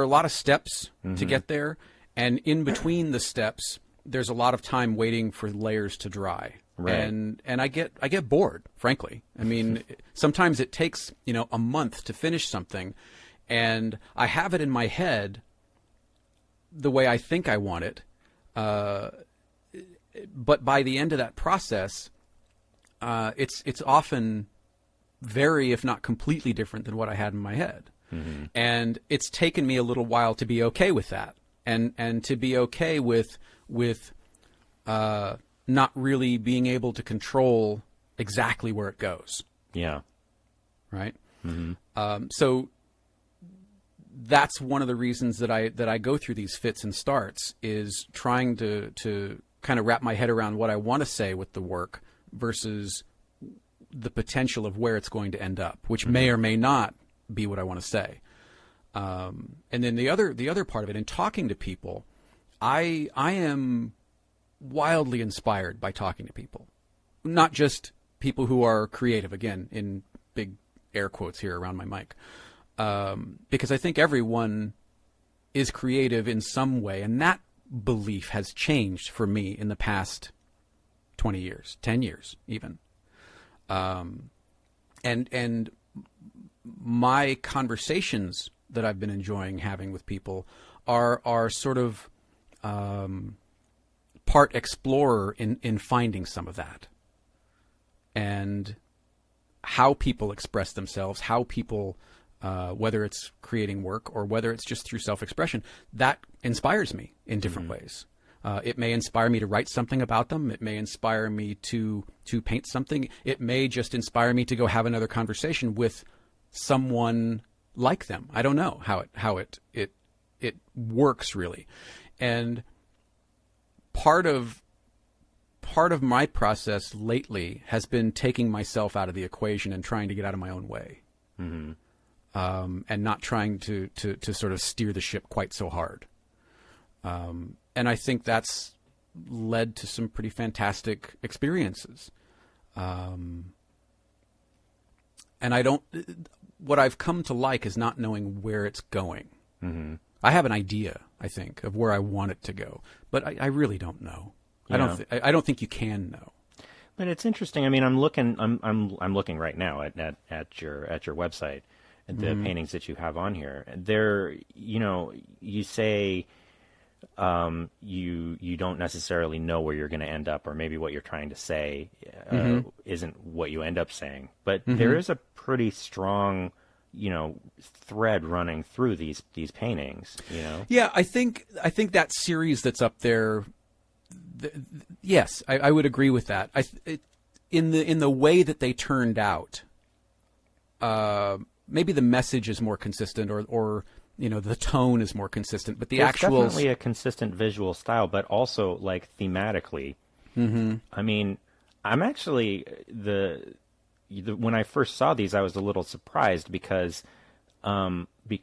[SPEAKER 2] a lot of steps mm-hmm. to get there, And in between the steps, there's a lot of time waiting for layers to dry.
[SPEAKER 1] Right.
[SPEAKER 2] And I get bored, frankly. I mean, sometimes it takes, a month to finish something, and I have it in my head the way I think I want it. But by the end of that process, it's often very, if not completely different than what I had in my head. Mm-hmm. And it's taken me a little while to be okay with that, and to be okay with not really being able to control exactly where it goes.
[SPEAKER 1] Yeah.
[SPEAKER 2] Right.
[SPEAKER 1] Mm-hmm.
[SPEAKER 2] So that's one of the reasons that I go through these fits and starts, is trying to kind of wrap my head around what I want to say with the work versus the potential of where it's going to end up, which may or may not be what I want to say. And then the other part of it, in talking to people, I am wildly inspired by talking to people, not just people who are creative, again, in big air quotes here around my mic, because I think everyone is creative in some way, and that belief has changed for me in the past 20 years, 10 years even. And my conversations that I've been enjoying having with people are sort of part explorer in finding some of that, and how people express themselves, how people, whether it's creating work or whether it's just through self-expression, that inspires me in different ways. It may inspire me to write something about them. It may inspire me to paint something. It may just inspire me to go have another conversation with someone like them. I don't know how it works really. And part of my process lately has been taking myself out of the equation and trying to get out of my own way. Mm-hmm. And not trying to sort of steer the ship quite so hard. And I think that's led to some pretty fantastic experiences. And what I've come to like is not knowing where it's going. Mm-hmm. I have an idea, I think, of where I want it to go, but I really don't know. Yeah. I don't think you can know.
[SPEAKER 1] But it's interesting. I mean, I'm looking right now at your website, at the paintings that you have on here. There, you say you don't necessarily know where you're going to end up, or maybe what you're trying to say isn't what you end up saying. But there is a pretty strong, thread running through these paintings.
[SPEAKER 2] Yeah, I think that series that's up there. Yes, I would agree with that. In the way that they turned out, maybe the message is more consistent, or the tone is more consistent, but
[SPEAKER 1] There's definitely a consistent visual style, but also like thematically. Mm-hmm. I mean, I'm actually when I first saw these, I was a little surprised because on the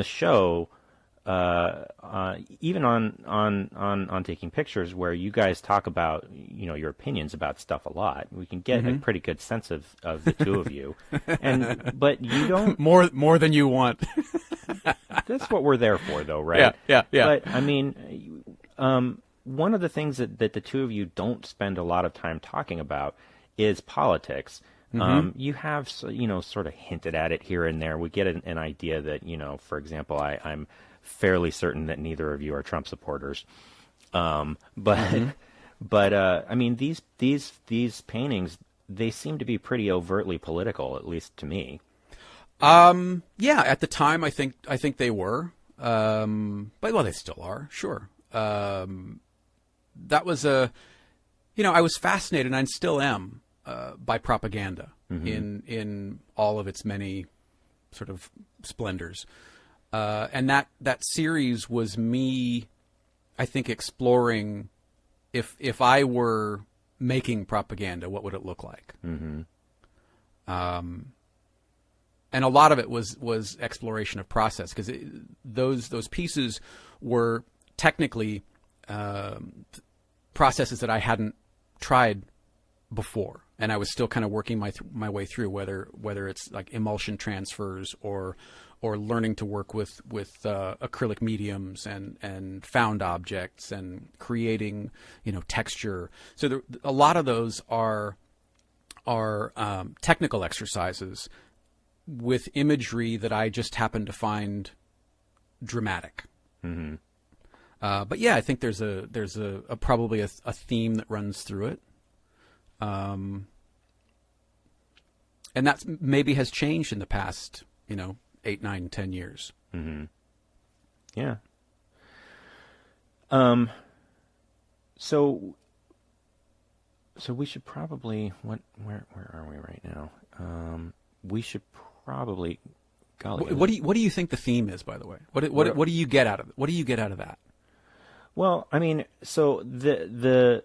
[SPEAKER 1] show, even on Taking Pictures, where you guys talk about your opinions about stuff a lot, we can get a pretty good sense of the two of you, but you don't
[SPEAKER 2] more than you want.
[SPEAKER 1] That's what we're there for, though, right?
[SPEAKER 2] Yeah.
[SPEAKER 1] But I mean, one of the things that the two of you don't spend a lot of time talking about is politics. You have sort of hinted at it here and there. We get an idea that for example, I'm fairly certain that neither of you are Trump supporters. But I mean, these paintings, they seem to be pretty overtly political, at least to me.
[SPEAKER 2] Yeah, at the time, I think they were. But they still are, sure. That was I was fascinated, and I still am, by propaganda in all of its many sort of splendors. And that series was me, I think, exploring if I were making propaganda, what would it look like? Mm-hmm. And a lot of it was exploration of process, because those pieces were technically processes that I hadn't tried before, and I was still kind of working my way through whether it's like emulsion transfers or or learning to work with acrylic mediums and found objects and creating, texture. So a lot of those are technical exercises with imagery that I just happen to find dramatic.
[SPEAKER 1] Mm-hmm.
[SPEAKER 2] But yeah, I think there's probably a theme that runs through it. And that maybe has changed in the past, 8, 9, 10 years.
[SPEAKER 1] Mm-hmm. Yeah. So we should probably, where are we right now? We should probably, golly.
[SPEAKER 2] What do you think the theme is, by the way? What do you get out of it? What do you get out of that?
[SPEAKER 1] Well, I mean, so the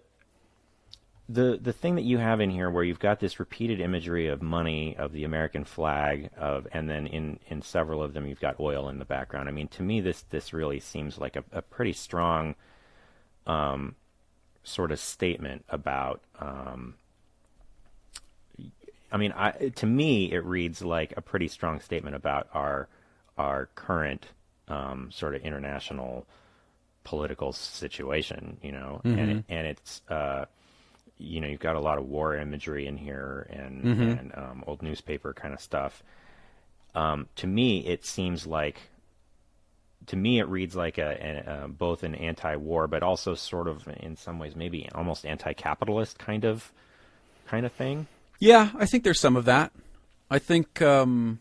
[SPEAKER 1] thing that you have in here where you've got this repeated imagery of money, of the American flag, and then in several of them you've got oil in the background. I mean, to me this really seems like a pretty strong sort of statement about to me it reads like a pretty strong statement about our current sort of international political situation,
[SPEAKER 2] Mm-hmm.
[SPEAKER 1] and it's you've got a lot of war imagery in here and old newspaper kind of stuff. To me, it seems like, it reads like both an anti-war, but also sort of in some ways maybe almost anti-capitalist kind of thing.
[SPEAKER 2] Yeah, I think there's some of that. I think there's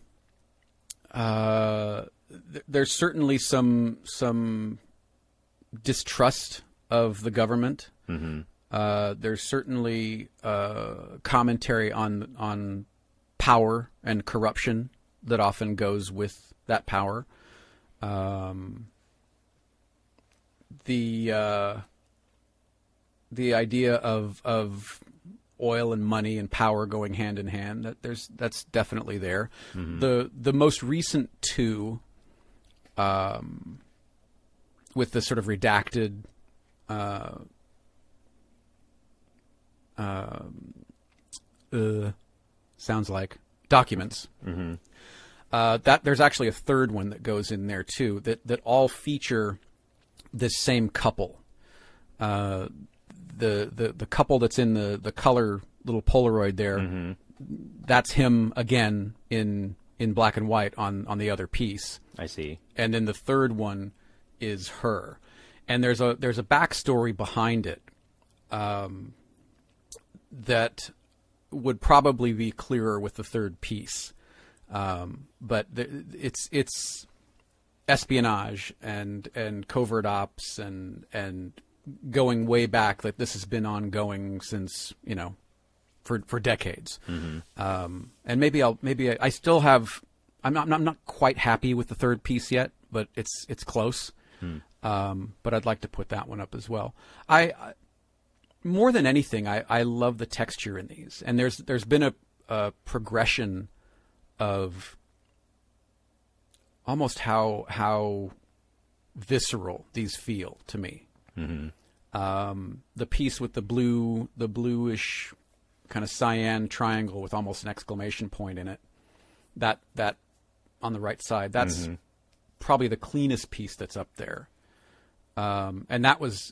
[SPEAKER 2] certainly some distrust of the government.
[SPEAKER 1] Mm-hmm.
[SPEAKER 2] There's certainly commentary on power and corruption that often goes with that power. The idea of oil and money and power going hand in hand, that's definitely there. Mm-hmm. The most recent two, with the sort of redacted sounds like documents.
[SPEAKER 1] Mm-hmm.
[SPEAKER 2] That there's actually a third one that goes in there too, that all feature this same couple. The couple that's in the color little Polaroid there, mm-hmm. that's him again in black and white on the other piece.
[SPEAKER 1] I see.
[SPEAKER 2] And then the third one is her, and there's a backstory behind it that would probably be clearer with the third piece. But it's espionage and covert ops and going way back. That this has been ongoing since for decades.
[SPEAKER 1] Mm-hmm.
[SPEAKER 2] And maybe I still have. I'm not quite happy with the third piece yet, but it's close. But I'd like to put that one up as well. I more than anything, I love the texture in these, and there's been a progression of almost how visceral these feel to me.
[SPEAKER 1] Mm-hmm.
[SPEAKER 2] The piece with the bluish kind of cyan triangle with almost an exclamation point in it, that on the right side, that's mm-hmm. probably the cleanest piece that's up there. And that was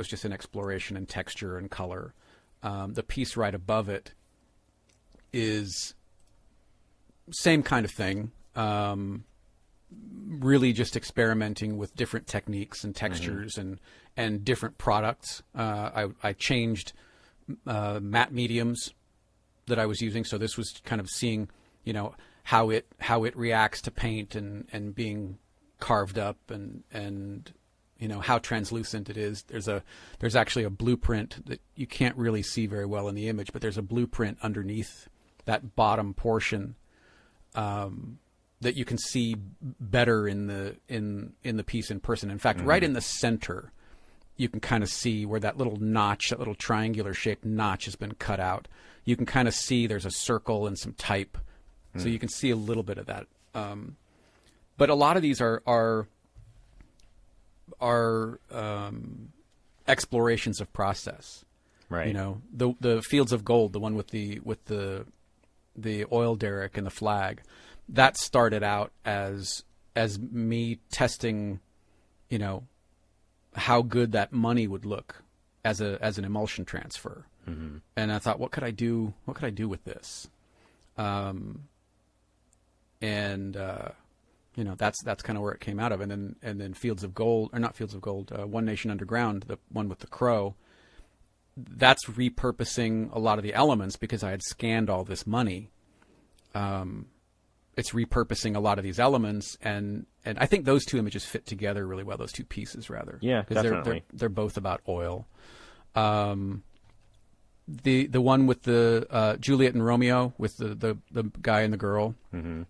[SPEAKER 2] just an exploration in texture and color. The piece right above it is same kind of thing. Really just experimenting with different techniques and textures mm-hmm. and different products. I changed matte mediums that I was using. So this was kind of seeing, how it reacts to paint and being carved up and how translucent it is. There's actually a blueprint that you can't really see very well in the image, but there's a blueprint underneath that bottom portion that you can see better in the piece in person. In fact, mm-hmm. right in the center, you can kind of see where that little notch, that little triangular shaped notch has been cut out. You can kind of see there's a circle and some type. Mm. So you can see a little bit of that. But a lot of these are explorations of process.
[SPEAKER 1] Right.
[SPEAKER 2] The Fields of Gold, the one with the oil derrick and the flag, that started out as me testing, how good that money would look as an emulsion transfer.
[SPEAKER 1] Mm-hmm.
[SPEAKER 2] And I thought, what could I do with this? That's kind of where it came out of. And then Fields of Gold, or not Fields of Gold, One Nation Underground, the one with the crow, that's repurposing a lot of the elements because I had scanned all this money. It's repurposing a lot of these elements, and I think those two images fit together really well. Those two pieces, rather.
[SPEAKER 1] Yeah, definitely.
[SPEAKER 2] They're both about oil. The one with the Juliet and Romeo with the guy and the girl.
[SPEAKER 1] Mm-hmm.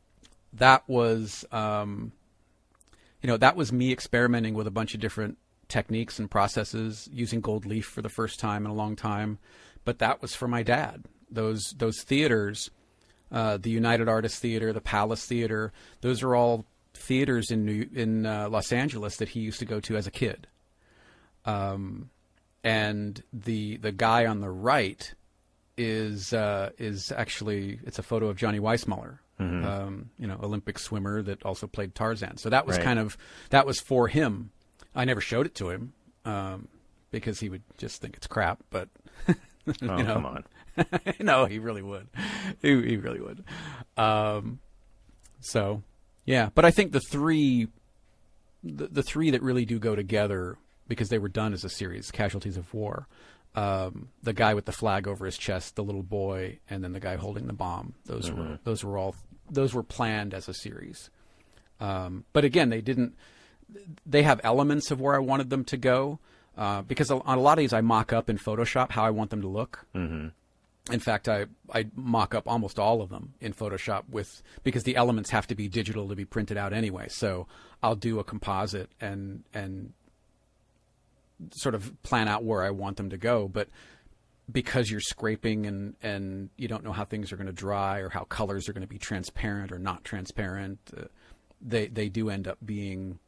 [SPEAKER 2] That was that was me experimenting with a bunch of different techniques and processes, using gold leaf for the first time in a long time. But that was for my dad. Those theaters. The United Artists Theater, the Palace Theater, those are all theaters in Los Angeles that he used to go to as a kid. And the guy on the right is actually, it's a photo of Johnny Weissmuller,
[SPEAKER 1] mm-hmm.
[SPEAKER 2] Olympic swimmer that also played Tarzan. So that was
[SPEAKER 1] right.
[SPEAKER 2] that was for him. I never showed it to him because he would just think it's crap, but
[SPEAKER 1] come on.
[SPEAKER 2] No, he really would. He really would. So, yeah. But I think the three that really do go together, because they were done as a series, Casualties of War, the guy with the flag over his chest, the little boy, and then the guy holding the bomb. Those were planned as a series. But again, they have elements of where I wanted them to go, because on a lot of these I mock up in Photoshop how I want them to look.
[SPEAKER 1] Mm-hmm.
[SPEAKER 2] In fact, I mock up almost all of them in Photoshop because the elements have to be digital to be printed out anyway. So I'll do a composite and sort of plan out where I want them to go. But because you're scraping and you don't know how things are going to dry or how colors are going to be transparent or not transparent, they do end up being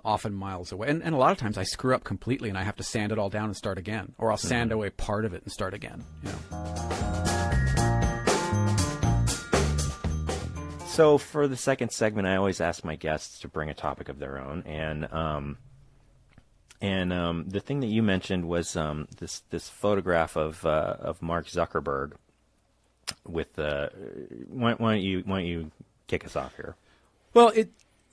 [SPEAKER 2] often miles away. And a lot of times I screw up completely and I have to sand it all down and start again. Or I'll sand away part of it and start again.
[SPEAKER 1] So for the second segment, I always ask my guests to bring a topic of their own. And the thing that you mentioned was this photograph of Mark Zuckerberg with why don't you kick us off here?
[SPEAKER 2] Well,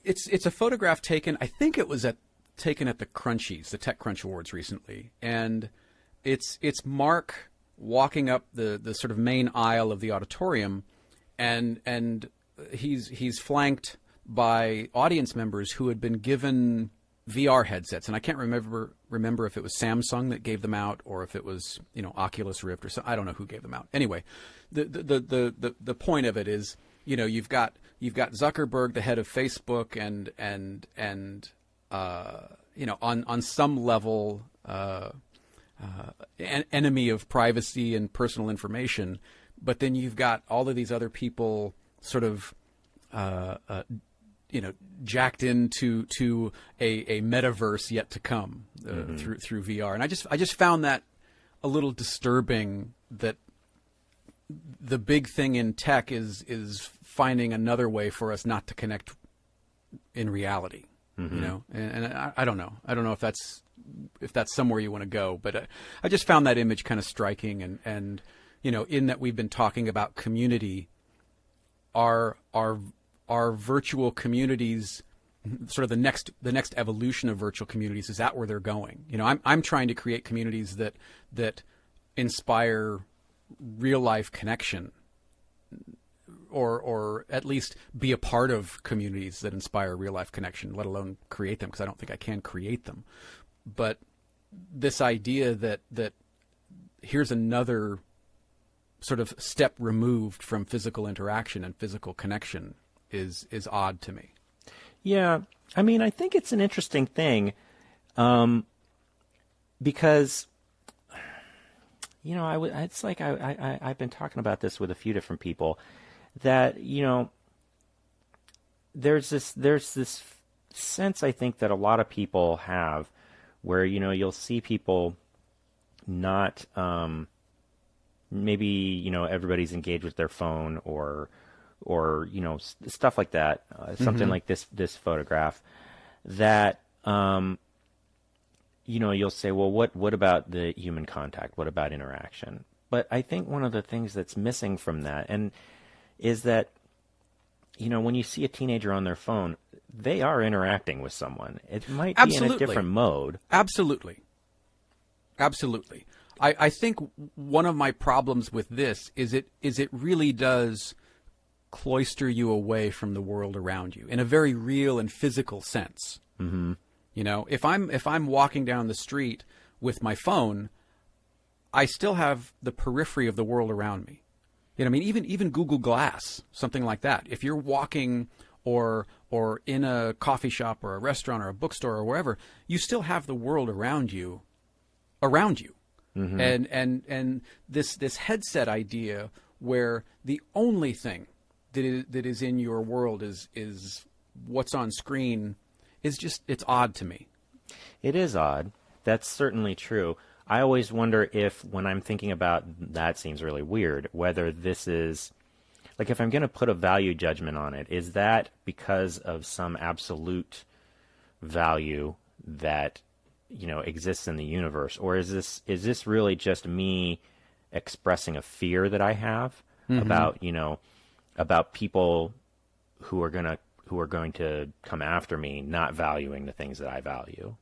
[SPEAKER 2] It's a photograph taken, I think it was taken at the Crunchies, the Tech Crunch Awards recently. And it's Mark walking up the sort of main aisle of the auditorium, and he's flanked by audience members who had been given VR headsets. And I can't remember if it was Samsung that gave them out or if it was, Oculus Rift or something. I don't know who gave them out. Anyway, the point of it is, you've got Zuckerberg, the head of Facebook, and on some level, an enemy of privacy and personal information. But then you've got all of these other people sort of, jacked into a metaverse yet to come through VR. And I just found that a little disturbing, that the big thing in tech is finding another way for us not to connect in reality, and I don't know. I don't know if that's somewhere you want to go, but I just found that image kind of striking, and in that we've been talking about community, our virtual communities, sort of the next evolution of virtual communities, is that where they're going? I'm trying to create communities that inspire real life connection, or at least be a part of communities that inspire real life connection, let alone create them, because I don't think I can create them. But this idea that here's another sort of step removed from physical interaction and physical connection is odd to me.
[SPEAKER 1] Yeah, I mean, I think it's an interesting thing, because it's like I've been talking about this with a few different people, that there's this sense, I think, that a lot of people have, where you'll see people not maybe everybody's engaged with their phone, or or stuff like that, something like this photograph, that you'll say, well, what about the human contact? What about interaction? But I think one of the things that's missing from that is that when you see a teenager on their phone, they are interacting with someone. It might be in a different mode.
[SPEAKER 2] Absolutely. I think one of my problems with this is it really does cloister you away from the world around you in a very real and physical sense.
[SPEAKER 1] Mm-hmm.
[SPEAKER 2] If I'm walking down the street with my phone, I still have the periphery of the world around me. Even Google Glass, something like that. If you're walking or in a coffee shop or a restaurant or a bookstore or wherever, you still have the world around you. Mm-hmm. And this headset idea where the only thing that is in your world is what's on screen is just, it's odd to me.
[SPEAKER 1] It is odd. That's certainly true. I always wonder if, when I'm thinking about that, seems really weird, whether this is, like, if I'm going to put a value judgment on it, is that because of some absolute value that, exists in the universe, or is this really just me expressing a fear that I have about people who are going to come after me not valuing the things that I value?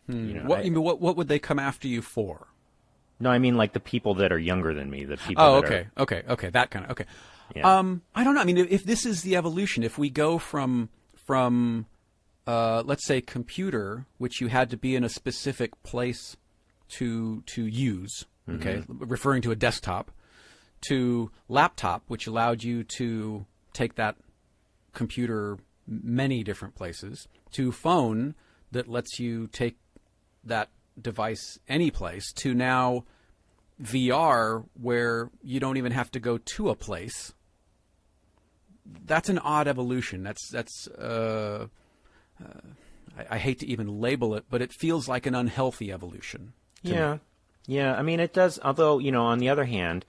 [SPEAKER 2] What would they come after you for?
[SPEAKER 1] No, I mean like the people that are younger than me. The people. Oh,
[SPEAKER 2] okay, that kind of okay.
[SPEAKER 1] Yeah.
[SPEAKER 2] I don't know. I mean, if this is the evolution, if we go from let's say computer, which you had to be in a specific place to use, okay, referring to a desktop, to laptop, which allowed you to take that computer many different places, to phone that lets you take that device any place, to now VR where you don't even have to go to a place. That's an odd evolution. I hate to even label it, but it feels like an unhealthy evolution.
[SPEAKER 1] Yeah. I mean, it does. Although, on the other hand,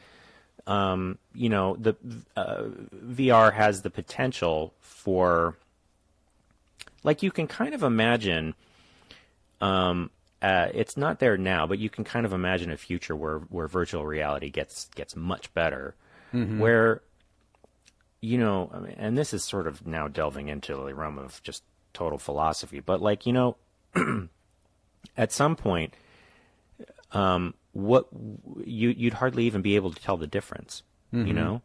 [SPEAKER 1] the VR has the potential for, like, you can kind of imagine. It's not there now, but you can kind of imagine a future where virtual reality gets much better, where, and this is sort of now delving into the realm of just total philosophy, but like, at some point, what you'd hardly even be able to tell the difference, And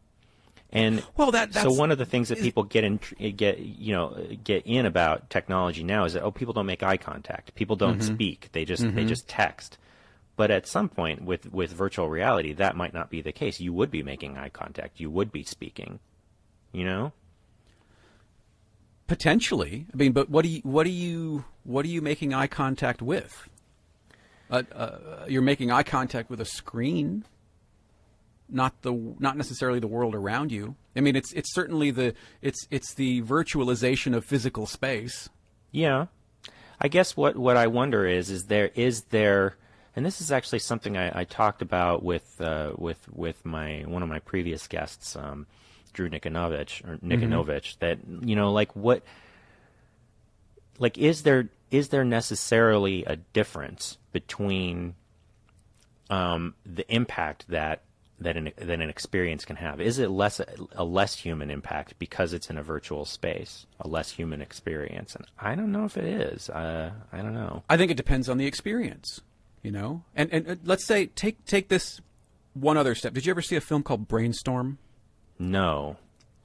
[SPEAKER 1] so one of the things that people get in about technology now is that people don't make eye contact, people don't speak, they just text. But at some point with virtual reality, that might not be the case. You would be making eye contact, you would be speaking,
[SPEAKER 2] Potentially. I mean, but what are you making eye contact with? You're making eye contact with a screen. Not necessarily the world around you. I mean, it's certainly the virtualization of physical space.
[SPEAKER 1] Yeah, I guess what I wonder is there, and this is actually something I talked about with one of my previous guests, Drew Nikonovich, that is there necessarily a difference between the impact that an experience can have? Is it a less human impact because it's in a virtual space, a less human experience? And I don't know if it is. I don't know.
[SPEAKER 2] I think it depends on the experience, And let's say take this one other step. Did you ever see a film called Brainstorm?
[SPEAKER 1] No.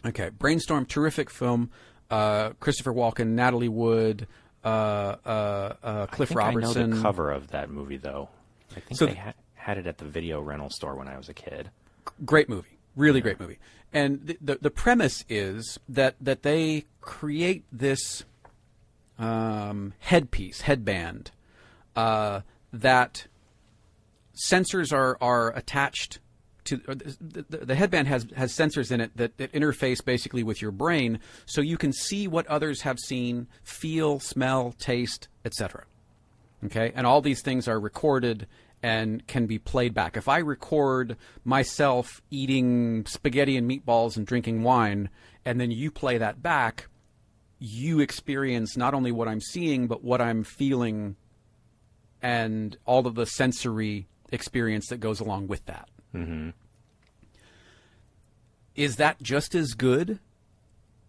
[SPEAKER 2] Okay, Brainstorm, terrific film. Christopher Walken, Natalie Wood, Cliff Robertson.
[SPEAKER 1] I know the cover of that movie, though. I think they had it at the video rental store when I was a kid.
[SPEAKER 2] Great movie, really great movie. And the premise is that they create this headband, that sensors are attached to. The headband has sensors in it that interface basically with your brain, so you can see what others have seen, feel, smell, taste, etc. Okay, and all these things are recorded and can be played back. If I record myself eating spaghetti and meatballs and drinking wine, and then you play that back, you experience not only what I'm seeing, but what I'm feeling and all of the sensory experience that goes along with that.
[SPEAKER 1] Mm-hmm.
[SPEAKER 2] Is that just as good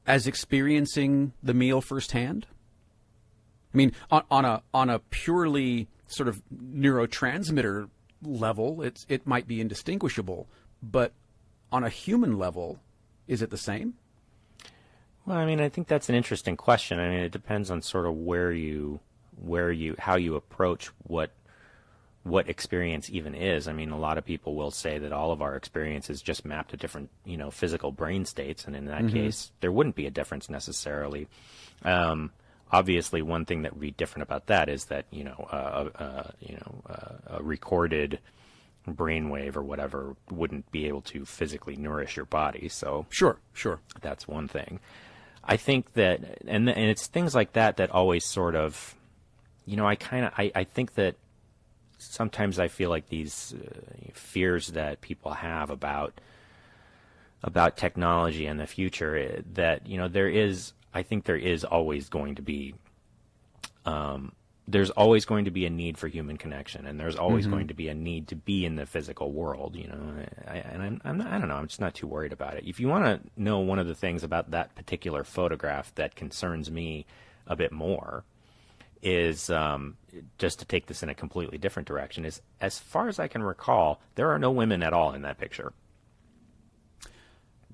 [SPEAKER 2] as experiencing the meal firsthand? I mean, on a purely sort of neurotransmitter level, it might be indistinguishable, but on a human level, is it the same?
[SPEAKER 1] Well, I mean, I think that's an interesting question. I mean, it depends on sort of how you approach what experience even is. I mean, a lot of people will say that all of our experiences just map to different, physical brain states, and in that case, there wouldn't be a difference necessarily. Obviously, one thing that would be different about that is that a recorded brainwave or whatever wouldn't be able to physically nourish your body. So
[SPEAKER 2] sure,
[SPEAKER 1] that's one thing. I think that, and it's things like that that always sort of, I think that sometimes I feel like these fears that people have about technology and the future, that I think there is always going to be there's always going to be a need for human connection, and there's always going to be a need to be in the physical world, I don't know, I'm just not too worried about it. If you want to know one of the things about that particular photograph that concerns me a bit more is, just to take this in a completely different direction, is, as far as I can recall, there are no women at all in that picture.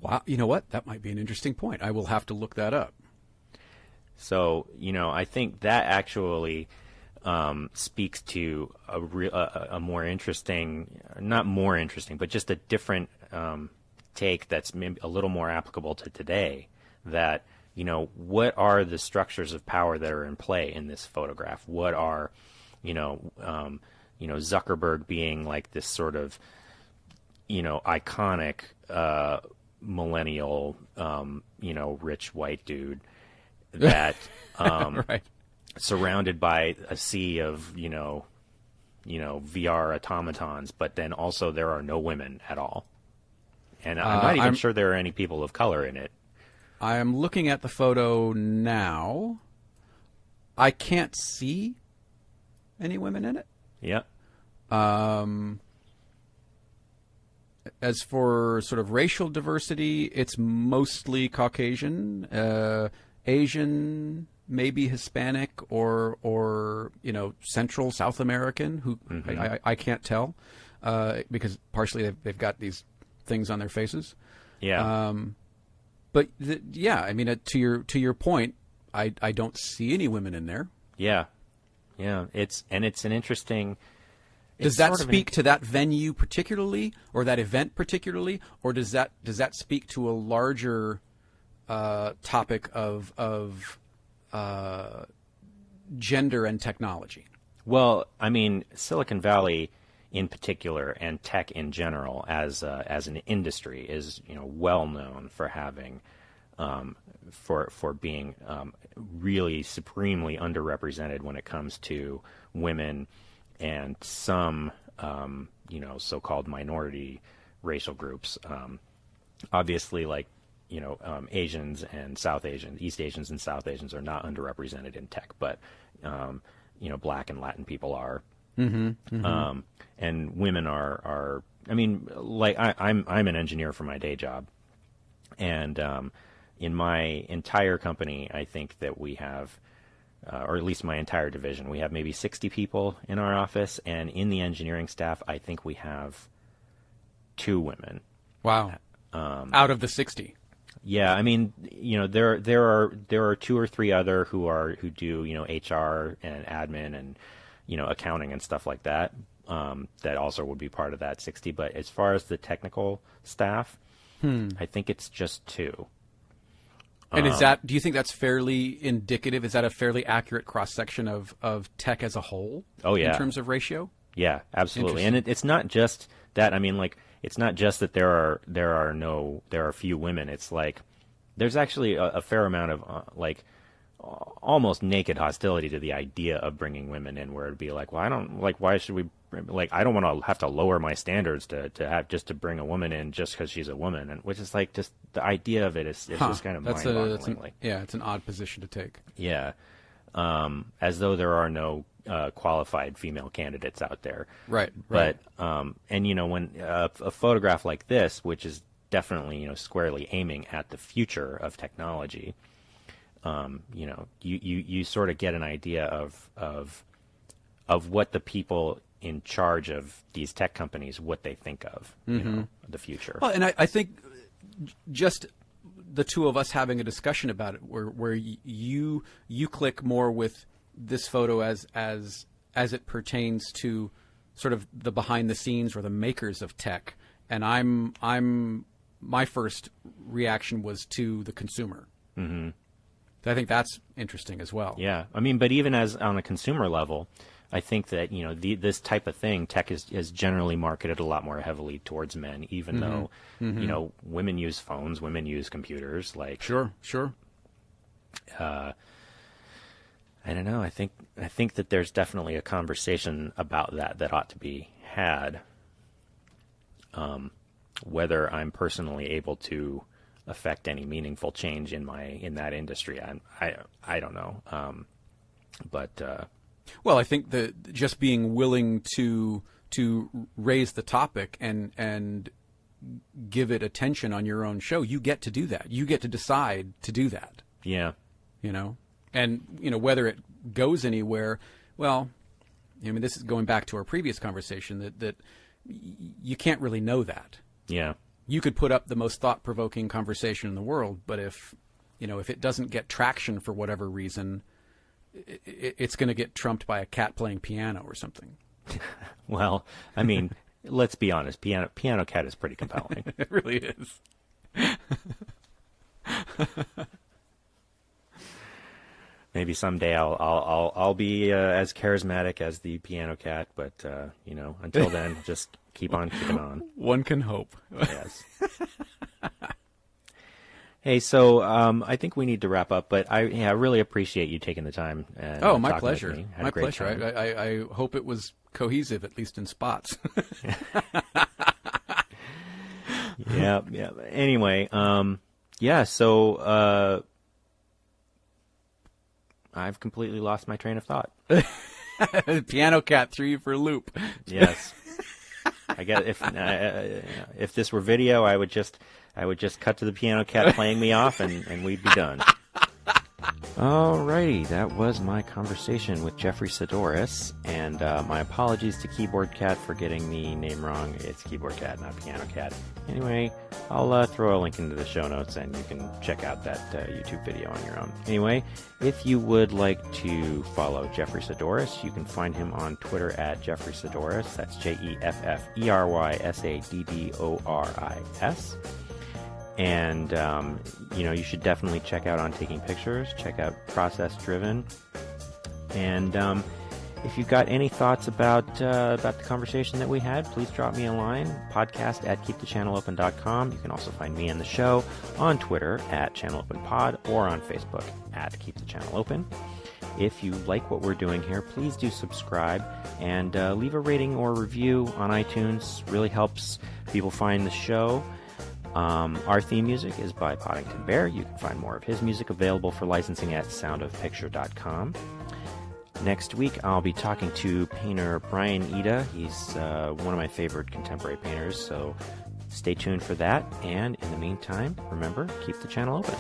[SPEAKER 2] Wow, you know what? That might be an interesting point. I will have to look that up.
[SPEAKER 1] So, I think that actually speaks to a more interesting, not more interesting, but just a different take that's maybe a little more applicable to today. That, what are the structures of power that are in play in this photograph? What are, Zuckerberg being like this sort of, iconic millennial, rich white dude that
[SPEAKER 2] right.
[SPEAKER 1] surrounded by a sea of VR automatons, but then also there are no women at all, and I'm not even sure there are any people of color in it.
[SPEAKER 2] I am looking at the photo now. I can't see any women in it.
[SPEAKER 1] Yeah.
[SPEAKER 2] As for sort of racial diversity, it's mostly Caucasian, Asian, maybe Hispanic, or Central South American. Who I can't tell because partially they've got these things on their faces.
[SPEAKER 1] Yeah.
[SPEAKER 2] But I mean, to your point, I don't see any women in there.
[SPEAKER 1] Yeah. It's an interesting.
[SPEAKER 2] Does that speak to that venue particularly, or that event particularly, or does that speak to a larger topic of gender and technology?
[SPEAKER 1] Well, I mean, Silicon Valley in particular, and tech in general, as an industry, is well known for having for being really supremely underrepresented when it comes to women and some so-called minority racial groups. Obviously, like Asians and South Asians, East Asians and South Asians are not underrepresented in tech, but Black and Latin people are. And women are. I mean, like I'm an engineer for my day job, and in my entire company, I think that we have, or at least my entire division, we have maybe 60 people in our office, and in the engineering staff, I think we have 2 women.
[SPEAKER 2] Wow! Out of the 60.
[SPEAKER 1] Yeah, I mean, there are 2 or 3 other who do HR and admin and accounting and stuff like that. That also would be part of that 60. But as far as the technical staff, I think it's just 2.
[SPEAKER 2] And do you think that's fairly indicative? Is that a fairly accurate cross-section of tech as a whole?
[SPEAKER 1] Oh, yeah.
[SPEAKER 2] In terms of ratio?
[SPEAKER 1] Yeah, absolutely. And it's not just that. I mean, like, it's not just that there are few women. It's like there's actually a fair amount of almost naked hostility to the idea of bringing women in, where it'd be like, well, I don't like, why should we, like, I don't want to have to lower my standards to have just to bring a woman in just because she's a woman, and which is like, just the idea of it is just kind of mind-boggling.
[SPEAKER 2] It's an odd position to take.
[SPEAKER 1] Yeah, as though there are no qualified female candidates out there.
[SPEAKER 2] Right.
[SPEAKER 1] But and when a photograph like this, which is definitely squarely aiming at the future of technology, you sort of get an idea of what the people in charge of these tech companies, what they think of the future.
[SPEAKER 2] Well, and I think just the two of us having a discussion about it, where you click more with this photo as it pertains to sort of the behind the scenes or the makers of tech, and my first reaction was to the consumer.
[SPEAKER 1] Mm-hmm.
[SPEAKER 2] I think that's interesting as well.
[SPEAKER 1] Yeah, I mean, but even as on a consumer level, I think that this type of thing, tech is generally marketed a lot more heavily towards men, even though women use phones, women use computers. Like
[SPEAKER 2] sure.
[SPEAKER 1] I don't know. I think that there's definitely a conversation about that ought to be had. Whether I'm personally able to affect any meaningful change in that industry, I don't know.
[SPEAKER 2] Well, I think that just being willing to raise the topic and give it attention on your own show, you get to do that. You get to decide to do that.
[SPEAKER 1] Yeah.
[SPEAKER 2] And whether it goes anywhere, well, I mean, this is going back to our previous conversation that you can't really know that.
[SPEAKER 1] Yeah.
[SPEAKER 2] You could put up the most thought-provoking conversation in the world, but if it doesn't get traction for whatever reason, it's going to get trumped by a cat playing piano or something.
[SPEAKER 1] Well, I mean, let's be honest. Piano Cat is pretty compelling.
[SPEAKER 2] It really is.
[SPEAKER 1] Maybe someday I'll be as charismatic as the Piano Cat, but until then, just keep on keeping on.
[SPEAKER 2] One can hope.
[SPEAKER 1] Yes. Hey, so I think we need to wrap up, but I really appreciate you taking the time. And
[SPEAKER 2] my pleasure.
[SPEAKER 1] My
[SPEAKER 2] pleasure. I hope it was cohesive, at least in spots.
[SPEAKER 1] Yeah. Anyway, so I've completely lost my train of thought.
[SPEAKER 2] Piano Cat threw you for a loop.
[SPEAKER 1] Yes. I guess if this were video, I would just cut to the Piano Cat playing me off, and we'd be done. Alrighty, that was my conversation with Jeffery Saddoris, and my apologies to Keyboard Cat for getting the name wrong. It's Keyboard Cat, not Piano Cat. Anyway, I'll throw a link into the show notes, and you can check out that YouTube video on your own. Anyway, if you would like to follow Jeffery Saddoris, you can find him on Twitter at Jeffery Saddoris. That's JefferySaddoris. And, you should definitely check out On Taking Pictures, check out Process Driven. And if you've got any thoughts about the conversation that we had, please drop me a line, podcast@keepthechanneleopen.com. You can also find me and the show on Twitter at ChannelOpenPod or on Facebook at Keep the Channel Open. If you like what we're doing here, please do subscribe and leave a rating or review on iTunes. Really helps people find the show. Our theme music is by Poddington Bear. You can find more of his music available for licensing at soundofpicture.com. Next week, I'll be talking to painter Brian Ida. He's one of my favorite contemporary painters, so stay tuned for that. And in the meantime, remember, keep the channel open.